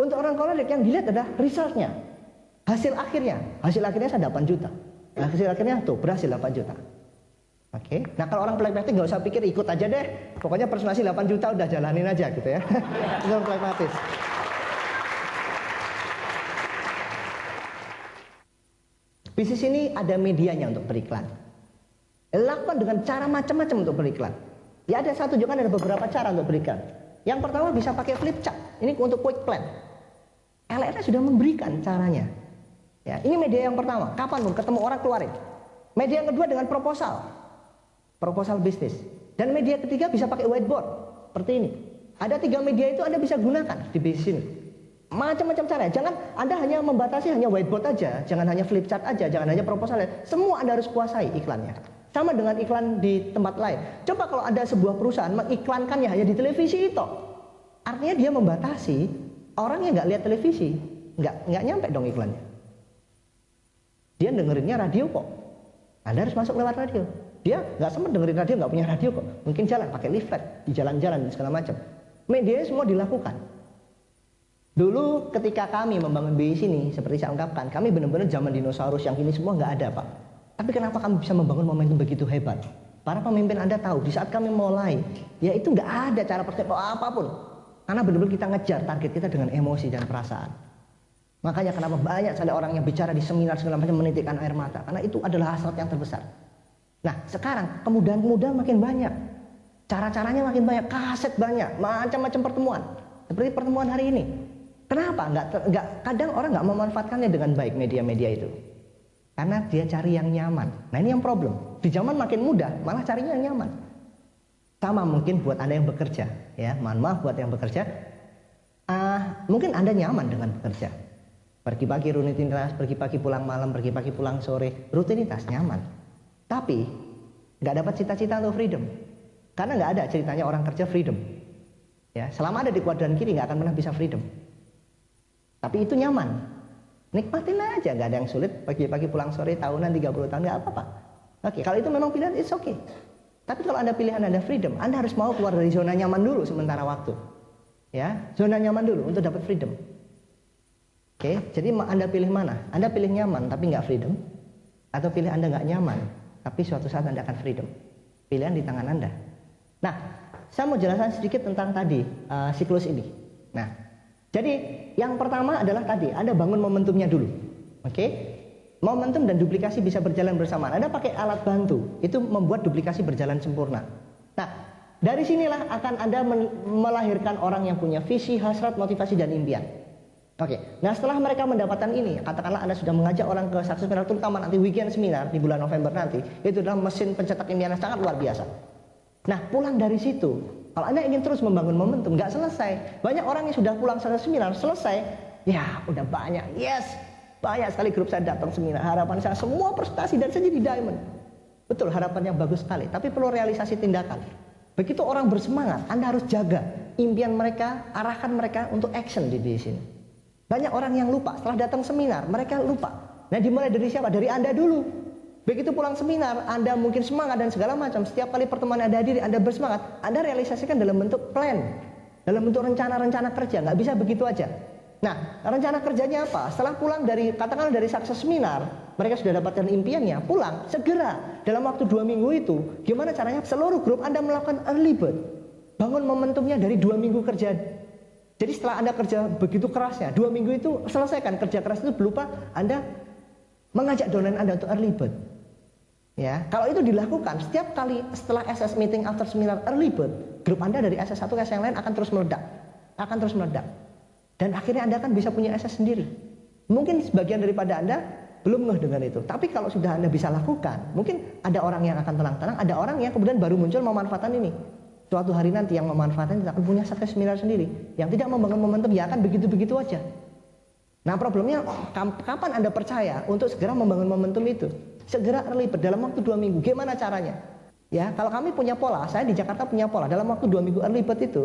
Speaker 1: Untuk orang kolerik yang dilihat adalah resultnya. Hasil akhirnya saya 8 juta. Nah, hasil akhirnya tuh berhasil 8 juta. Oke, nah kalau orang pragmatis nggak usah pikir, ikut aja deh. Pokoknya presentasi 8 juta udah jalanin aja gitu ya. Itu orang pragmatis. Bisnis ini ada medianya untuk beriklan. Lakukan dengan cara macam-macam untuk beriklan. Ya ada saya tunjukkan ada beberapa cara untuk beriklan. Yang pertama bisa pakai flip chart. Ini untuk quick plan. LRS sudah memberikan caranya. Ya, ini media yang pertama. Kapan pun ketemu orang keluarin. Media yang kedua dengan proposal bisnis. Dan media ketiga bisa pakai whiteboard seperti ini. Ada 3 media itu Anda bisa gunakan di bisnis ini. Macam-macam cara. Jangan Anda hanya membatasi hanya whiteboard aja, jangan hanya flip chart aja, jangan hanya proposal. Semua Anda harus kuasai iklannya. Sama dengan iklan di tempat lain. Coba kalau ada sebuah perusahaan mengiklankannya hanya di televisi itu, artinya dia membatasi orang yang nggak lihat televisi, nggak nyampe dong iklannya. Dia dengerinnya radio kok. Anda harus masuk lewat radio. Dia nggak sempat dengerin radio, nggak punya radio kok. Mungkin jalan pakai leaflet di jalan-jalan segala macam. Medianya semua dilakukan. Dulu ketika kami membangun BI sini, seperti saya ungkapkan, kami benar-benar zaman dinosaurus yang ini semua nggak ada Pak. Tapi kenapa kami bisa membangun momentum begitu hebat? Para pemimpin Anda tahu, di saat kami mulai, ya itu nggak ada cara apapun. Karena benar-benar kita ngejar target kita dengan emosi dan perasaan. Makanya kenapa banyak sekali orang yang bicara di seminar segala macam menitikkan air mata. Karena itu adalah hasrat yang terbesar. Nah sekarang kemudahan-kemudahan makin banyak. Cara-caranya makin banyak, kaset banyak, macam-macam pertemuan. Seperti pertemuan hari ini. Kenapa? Kadang orang nggak memanfaatkannya dengan baik media-media itu. Karena dia cari yang nyaman. Nah ini yang problem. Di zaman makin mudah, malah carinya yang nyaman. Sama mungkin buat Anda yang bekerja. Ya, mohon maaf buat yang bekerja. Mungkin Anda nyaman dengan bekerja. Pergi pagi rutinitas, pergi pagi pulang malam, pergi pagi pulang sore. Rutinitas nyaman. Tapi nggak dapat cita-cita untuk freedom. Karena nggak ada ceritanya orang kerja freedom. Ya, selama ada di kuadran kiri nggak akan pernah bisa freedom. Tapi itu nyaman. Nikmatin aja, nggak ada yang sulit. Pagi-pagi pulang sore, tahunan, 30 tahun, nggak apa-apa. Oke, kalau itu memang pilihan, it's okay. Tapi kalau Anda pilihan Anda freedom, Anda harus mau keluar dari zona nyaman dulu sementara waktu. Ya, zona nyaman dulu untuk dapat freedom. Oke, jadi Anda pilih mana? Anda pilih nyaman tapi nggak freedom? Atau pilih Anda nggak nyaman, tapi suatu saat Anda akan freedom? Pilihan di tangan Anda. Nah, saya mau jelaskan sedikit tentang tadi, siklus ini. Nah, jadi yang pertama adalah tadi, Anda bangun momentumnya dulu. Oke? Momentum dan duplikasi bisa berjalan bersamaan. Anda pakai alat bantu, itu membuat duplikasi berjalan sempurna. Nah, dari sinilah akan Anda melahirkan orang yang punya visi, hasrat, motivasi, dan impian. Oke, nah setelah mereka mendapatkan ini, katakanlah Anda sudah mengajak orang ke Success Seminar, terutama nanti weekend seminar di bulan November nanti, itu adalah mesin pencetak impian yang sangat luar biasa. Nah, pulang dari situ, kalau Anda ingin terus membangun momentum, nggak selesai. Banyak orang yang sudah pulang Success Seminar, selesai, ya udah banyak, yes, banyak sekali grup saya datang seminar, harapan saya semua prestasi dan saya jadi diamond. Betul, harapannya bagus sekali, tapi perlu realisasi tindakan. Begitu orang bersemangat, Anda harus jaga impian mereka, arahkan mereka untuk action di sini. Banyak orang yang lupa, setelah datang seminar, mereka lupa. Nah, dimulai dari siapa? Dari Anda dulu. Begitu pulang seminar, Anda mungkin semangat dan segala macam. Setiap kali pertemuan Anda hadiri, Anda bersemangat. Anda realisasikan dalam bentuk plan, dalam bentuk rencana-rencana kerja. Nggak bisa begitu aja. Nah, rencana kerjanya apa? Setelah pulang dari, katakanlah dari Success Seminar, mereka sudah dapatkan impiannya, pulang, segera, dalam waktu 2 minggu itu, gimana caranya? Seluruh grup Anda melakukan early bird. Bangun momentumnya dari 2 minggu kerja. Jadi setelah Anda kerja begitu kerasnya, 2 minggu itu selesaikan kerja keras itu berupa Anda mengajak downline Anda untuk early bird. Ya, kalau itu dilakukan setiap kali setelah SS meeting after seminar early bird, grup Anda dari SS1 ke SS yang lain akan terus meledak. Akan terus meledak. Dan akhirnya Anda akan bisa punya SS sendiri. Mungkin sebagian daripada Anda belum ngeh dengan itu. Tapi kalau sudah Anda bisa lakukan, mungkin ada orang yang akan tenang-tenang, ada orang yang kemudian baru muncul memanfaatkan ini. Suatu hari nanti yang memanfaatkan akan punya Success Seminar sendiri. Yang tidak membangun momentum, ya akan begitu-begitu aja. Nah, problemnya kapan Anda percaya untuk segera membangun momentum itu? Segera early bird dalam waktu 2 minggu. Gimana caranya? Ya, kalau kami punya pola, saya di Jakarta punya pola. Dalam waktu 2 minggu early bird itu,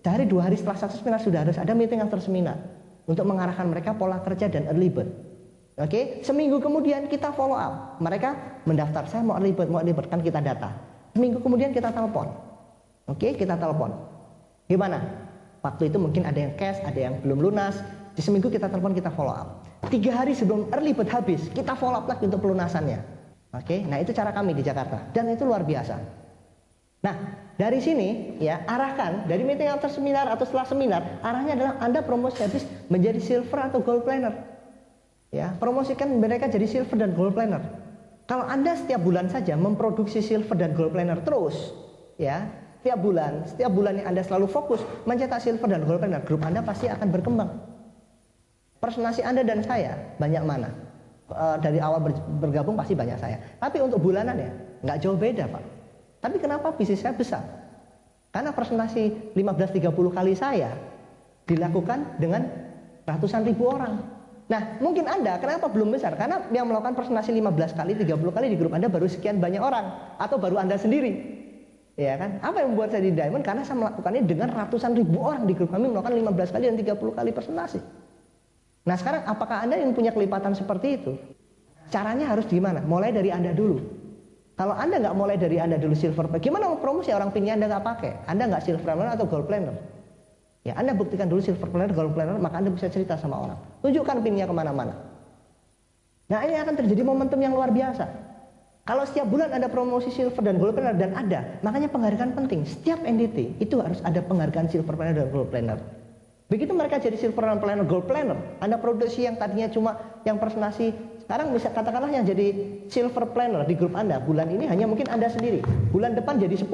Speaker 1: sehari 2 hari setelah Success Seminar sudah harus ada meeting after seminar untuk mengarahkan mereka pola kerja dan early bird. Oke, seminggu kemudian kita follow up. Mereka mendaftar, saya mau early bird, kan kita data. Seminggu kemudian kita telepon. Oke, kita telepon. Gimana? Waktu itu mungkin ada yang cash, ada yang belum lunas. Di seminggu kita telepon, kita follow up. 3 hari sebelum early bird habis, kita follow up lagi untuk pelunasannya. Oke, nah itu cara kami di Jakarta. Dan itu luar biasa. Nah, dari sini ya arahkan dari meeting after seminar atau setelah seminar, arahnya adalah Anda promosi habis menjadi silver atau gold planner. Ya, promosikan mereka jadi silver dan gold planner. Kalau Anda setiap bulan saja memproduksi silver dan gold planner terus, ya, setiap bulan yang Anda selalu fokus mencetak silver dan gold planner, grup Anda pasti akan berkembang. Presentasi Anda dan saya banyak mana? Dari awal bergabung pasti banyak saya. Tapi untuk bulanan ya nggak jauh beda, Pak. Tapi kenapa bisnis saya besar? Karena presentasi 15-30 kali saya dilakukan dengan ratusan ribu orang. Nah, mungkin Anda kenapa belum besar? Karena yang melakukan presentasi 15 kali, 30 kali di grup Anda baru sekian banyak orang. Atau baru Anda sendiri. Ya kan? Apa yang membuat saya di Diamond? Karena saya melakukannya dengan ratusan ribu orang di grup kami melakukan 15 kali dan 30 kali presentasi. Nah, sekarang apakah Anda yang punya kelipatan seperti itu? Caranya harus gimana? Mulai dari Anda dulu. Kalau Anda nggak mulai dari Anda dulu silver planner, gimana mau promosi orang pinnya Anda nggak pakai? Anda nggak silver planner atau gold planner? Ya, Anda buktikan dulu silver planner, gold planner, maka Anda bisa cerita sama orang. Tunjukkan pinnya kemana-mana. Nah, ini akan terjadi momentum yang luar biasa. Kalau setiap bulan Anda promosi silver dan gold planner dan ada, makanya penghargaan penting. Setiap entity itu harus ada penghargaan silver planner dan gold planner. Begitu mereka jadi silver planner, gold planner, Anda produksi yang tadinya cuma yang presentasi, sekarang bisa katakanlah yang jadi silver planner di grup Anda, bulan ini hanya mungkin Anda sendiri, bulan depan jadi 10.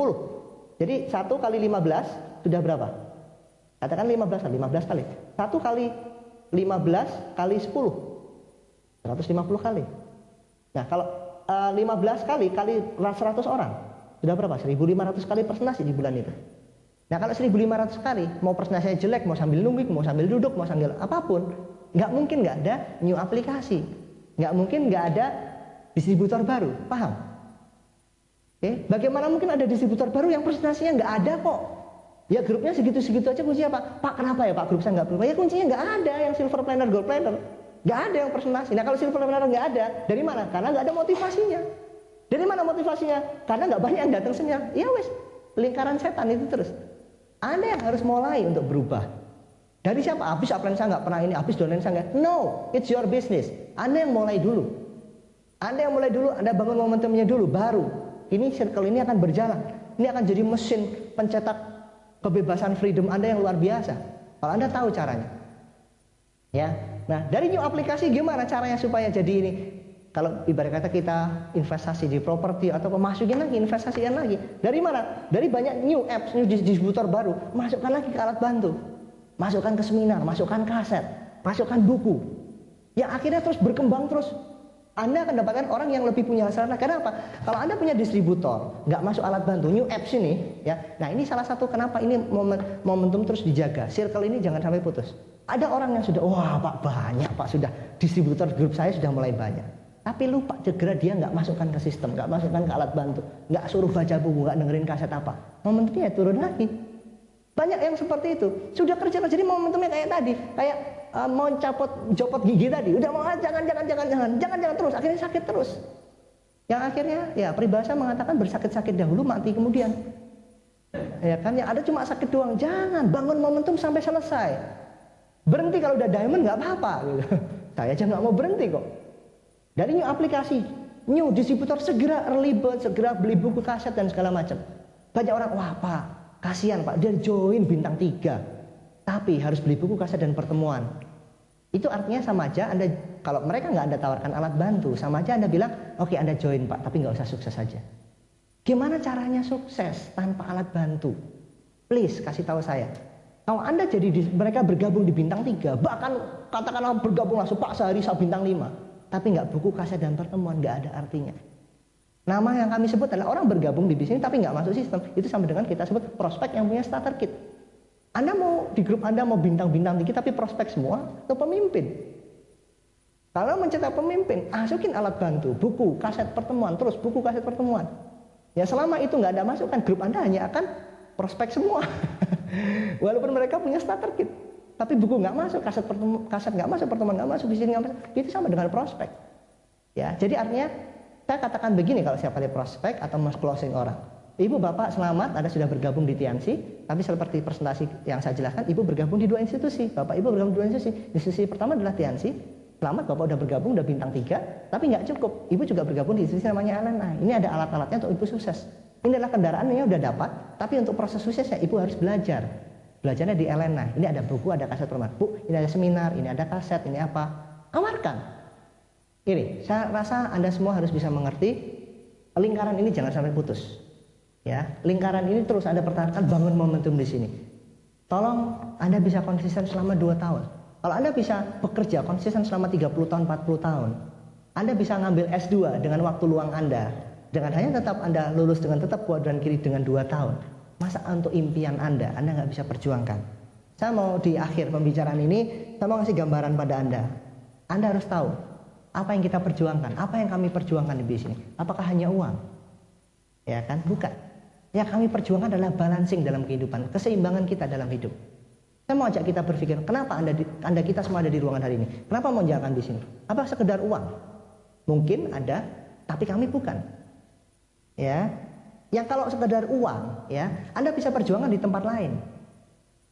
Speaker 1: Jadi 1 kali 15 sudah berapa? Katakan 15 kali. 1 kali 15 kali 10, 150 kali. Nah, kalau 15 kali 100 orang, sudah berapa? 1.500 kali presentasi di bulan itu. Nah, kalau 1.500 kali, mau presentasinya jelek, mau sambil nungging, mau sambil duduk, mau sambil apapun, nggak mungkin nggak ada new aplikasi, nggak mungkin nggak ada distributor baru, paham? Oke, bagaimana mungkin ada distributor baru yang presentasinya nggak ada kok? Ya grupnya segitu-segitu aja, kuncinya apa? Pak, kenapa ya Pak grup saya nggak berubah? Ya kuncinya nggak ada yang silver planner, gold planner, nggak ada yang presentasi. Nah, kalau silver planner nggak ada, dari mana? Karena nggak ada motivasinya. Dari mana motivasinya? Karena nggak banyak yang datang seminar. Ya wes, lingkaran setan itu terus. Anda yang harus mulai untuk berubah. Dari siapa? Habis upline saya nggak pernah ini, habis downline saya nggak. No, it's your business. Anda yang mulai dulu. Anda yang mulai dulu, Anda bangun momentumnya dulu, baru. Ini circle ini akan berjalan. Ini akan jadi mesin pencetak kebebasan freedom Anda yang luar biasa. Kalau Anda tahu caranya. Ya. Nah, dari new aplikasi gimana caranya supaya jadi ini? kalau ibarat kata kita investasi di properti atau masukin lagi, investasikan lagi. Dari mana? Dari banyak new apps, new distributor baru. Masukkan lagi ke alat bantu. Masukkan ke seminar, masukkan kaset, masukkan buku. Yang akhirnya terus berkembang terus. Anda akan dapatkan orang yang lebih punya sarana. Kenapa? Kalau Anda punya distributor, nggak masuk alat bantu, new apps ini, ya. Nah ini salah satu kenapa ini momentum terus dijaga. Circle ini jangan sampai putus. Ada orang yang sudah, wah Pak banyak Pak, sudah distributor grup saya sudah mulai banyak. Tapi lupa segera dia nggak masukkan ke sistem, nggak masukkan ke alat bantu, nggak suruh baca buku, nggak dengerin kaset apa. Momentumnya turun lagi. Banyak yang seperti itu. Sudah kerja, jadi momentumnya kayak tadi, kayak mau jopot gigi tadi. Udah mau jangan terus, akhirnya sakit terus. Yang akhirnya ya peribahasa mengatakan bersakit-sakit dahulu, mati kemudian. Ya kan, yang ada cuma sakit doang. Jangan, bangun momentum sampai selesai. Berhenti kalau udah diamond nggak apa-apa. Gitu. Saya aja nggak mau berhenti kok. Dari new aplikasi, new distributor, segera early bird, segera beli buku kaset dan segala macam. Banyak orang, wah Pak, kasihan Pak, dia join bintang 3. Tapi harus beli buku kaset dan pertemuan. Itu artinya sama aja Anda, kalau mereka nggak Anda tawarkan alat bantu, sama aja Anda bilang, oke Anda join Pak, tapi nggak usah sukses saja. Gimana caranya sukses tanpa alat bantu? Please kasih tahu saya. Kalau Anda jadi mereka bergabung di bintang 3, bahkan katakanlah bergabung langsung Pak sehari saya bintang 5. Tapi nggak buku kaset dan pertemuan, nggak ada artinya. Nama yang kami sebut adalah orang bergabung di bisnis tapi nggak masuk sistem. Itu sama dengan kita sebut prospek yang punya starter kit. Anda mau di grup Anda mau bintang-bintang tinggi tapi prospek semua atau pemimpin? Kalau mencetak pemimpin, masukin alat bantu, buku, kaset pertemuan, terus buku kaset pertemuan. Ya selama itu nggak ada masukan, grup Anda hanya akan prospek semua. Walaupun mereka punya starter kit. Tapi buku nggak masuk, kaset nggak masuk, pertemuan nggak masuk, bisnis nggak masuk, itu sama dengan prospek. Ya, jadi artinya saya katakan begini kalau siapa lihat prospek atau mas closing orang. Ibu bapak selamat, Anda sudah bergabung di Tiansi, tapi seperti presentasi yang saya jelaskan, ibu bergabung di 2 institusi, bapak ibu bergabung di 2 institusi. Institusi pertama adalah Tiansi, selamat bapak udah bergabung, udah bintang 3, tapi nggak cukup, ibu juga bergabung di institusi namanya LNI. Ini ada alat-alatnya untuk ibu sukses. Ini adalah kendaraannya udah dapat, tapi untuk proses suksesnya ibu harus belajar. Belajarnya di LNI. Ini ada buku, ada kaset pertemuan. Bu, ini ada seminar, ini ada kaset, ini apa? Tawarkan. Ini, saya rasa Anda semua harus bisa mengerti lingkaran ini jangan sampai putus. Ya, lingkaran ini terus Anda pertahankan, bangun momentum di sini. Tolong Anda bisa konsisten selama 2 tahun. Kalau Anda bisa bekerja konsisten selama 30 tahun, 40 tahun, Anda bisa ngambil S2 dengan waktu luang Anda. Dengan hanya tetap Anda lulus dengan tetap kuadran kiri dengan 2 tahun. Masa untuk impian Anda nggak bisa perjuangkan. Saya mau di akhir pembicaraan ini, saya mau ngasih gambaran pada Anda. Anda harus tahu, apa yang kita perjuangkan, apa yang kami perjuangkan di sini. Apakah hanya uang? Ya kan? Bukan. Yang kami perjuangkan adalah balancing dalam kehidupan, keseimbangan kita dalam hidup. Saya mau ajak kita berpikir, kenapa Anda kita semua ada di ruangan hari ini? Kenapa mau jangan di sini? Apa sekedar uang? Mungkin ada, tapi kami bukan. Ya. Yang kalau sekedar uang, ya, Anda bisa perjuangkan di tempat lain.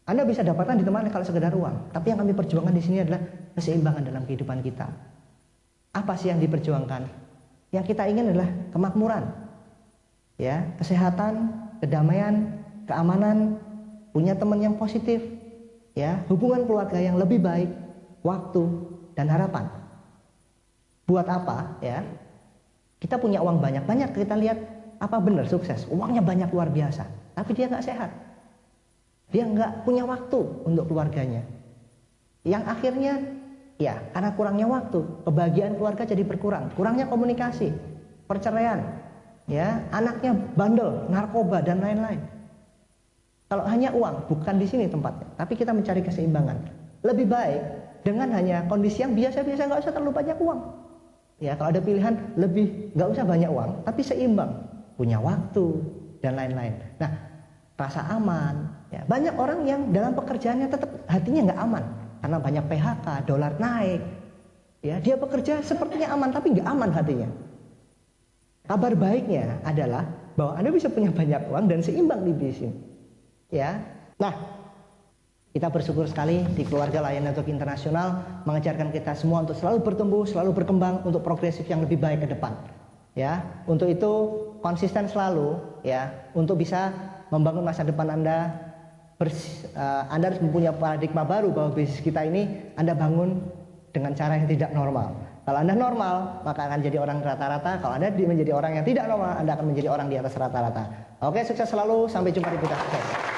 Speaker 1: Anda bisa dapatkan di tempat lain kalau sekedar uang. Tapi yang kami perjuangkan di sini adalah keseimbangan dalam kehidupan kita. Apa sih yang diperjuangkan? Yang kita ingin adalah kemakmuran, ya, kesehatan, kedamaian, keamanan, punya teman yang positif, ya, hubungan keluarga yang lebih baik, waktu dan harapan. Buat apa? Ya, kita punya uang banyak-banyak, kita lihat. Apa benar sukses? Uangnya banyak luar biasa, tapi dia nggak sehat. Dia nggak punya waktu untuk keluarganya. Yang akhirnya, ya karena kurangnya waktu, kebahagiaan keluarga jadi berkurang. Kurangnya komunikasi, perceraian, ya anaknya bandel, narkoba dan lain-lain. Kalau hanya uang, bukan di sini tempatnya. Tapi kita mencari keseimbangan. Lebih baik dengan hanya kondisi yang biasa-biasa, nggak usah terlalu banyak uang. Ya kalau ada pilihan lebih nggak usah banyak uang, tapi seimbang. Punya waktu dan lain-lain. Nah, rasa aman. Ya, banyak orang yang dalam pekerjaannya tetap hatinya nggak aman karena banyak PHK, dolar naik. Ya, dia bekerja sepertinya aman tapi nggak aman hatinya. Kabar baiknya adalah bahwa Anda bisa punya banyak uang dan seimbang di bisnis. Ya, nah kita bersyukur sekali di keluarga Layan Network Internasional mengajarkan kita semua untuk selalu bertumbuh, selalu berkembang untuk progresif yang lebih baik ke depan. Ya, untuk itu konsisten selalu, ya, untuk bisa membangun masa depan Anda. Anda harus mempunyai paradigma baru bahwa bisnis kita ini Anda bangun dengan cara yang tidak normal. Kalau Anda normal, maka akan jadi orang rata-rata. Kalau Anda menjadi orang yang tidak normal, Anda akan menjadi orang di atas rata-rata. Oke, sukses selalu. Sampai jumpa di berita sukses.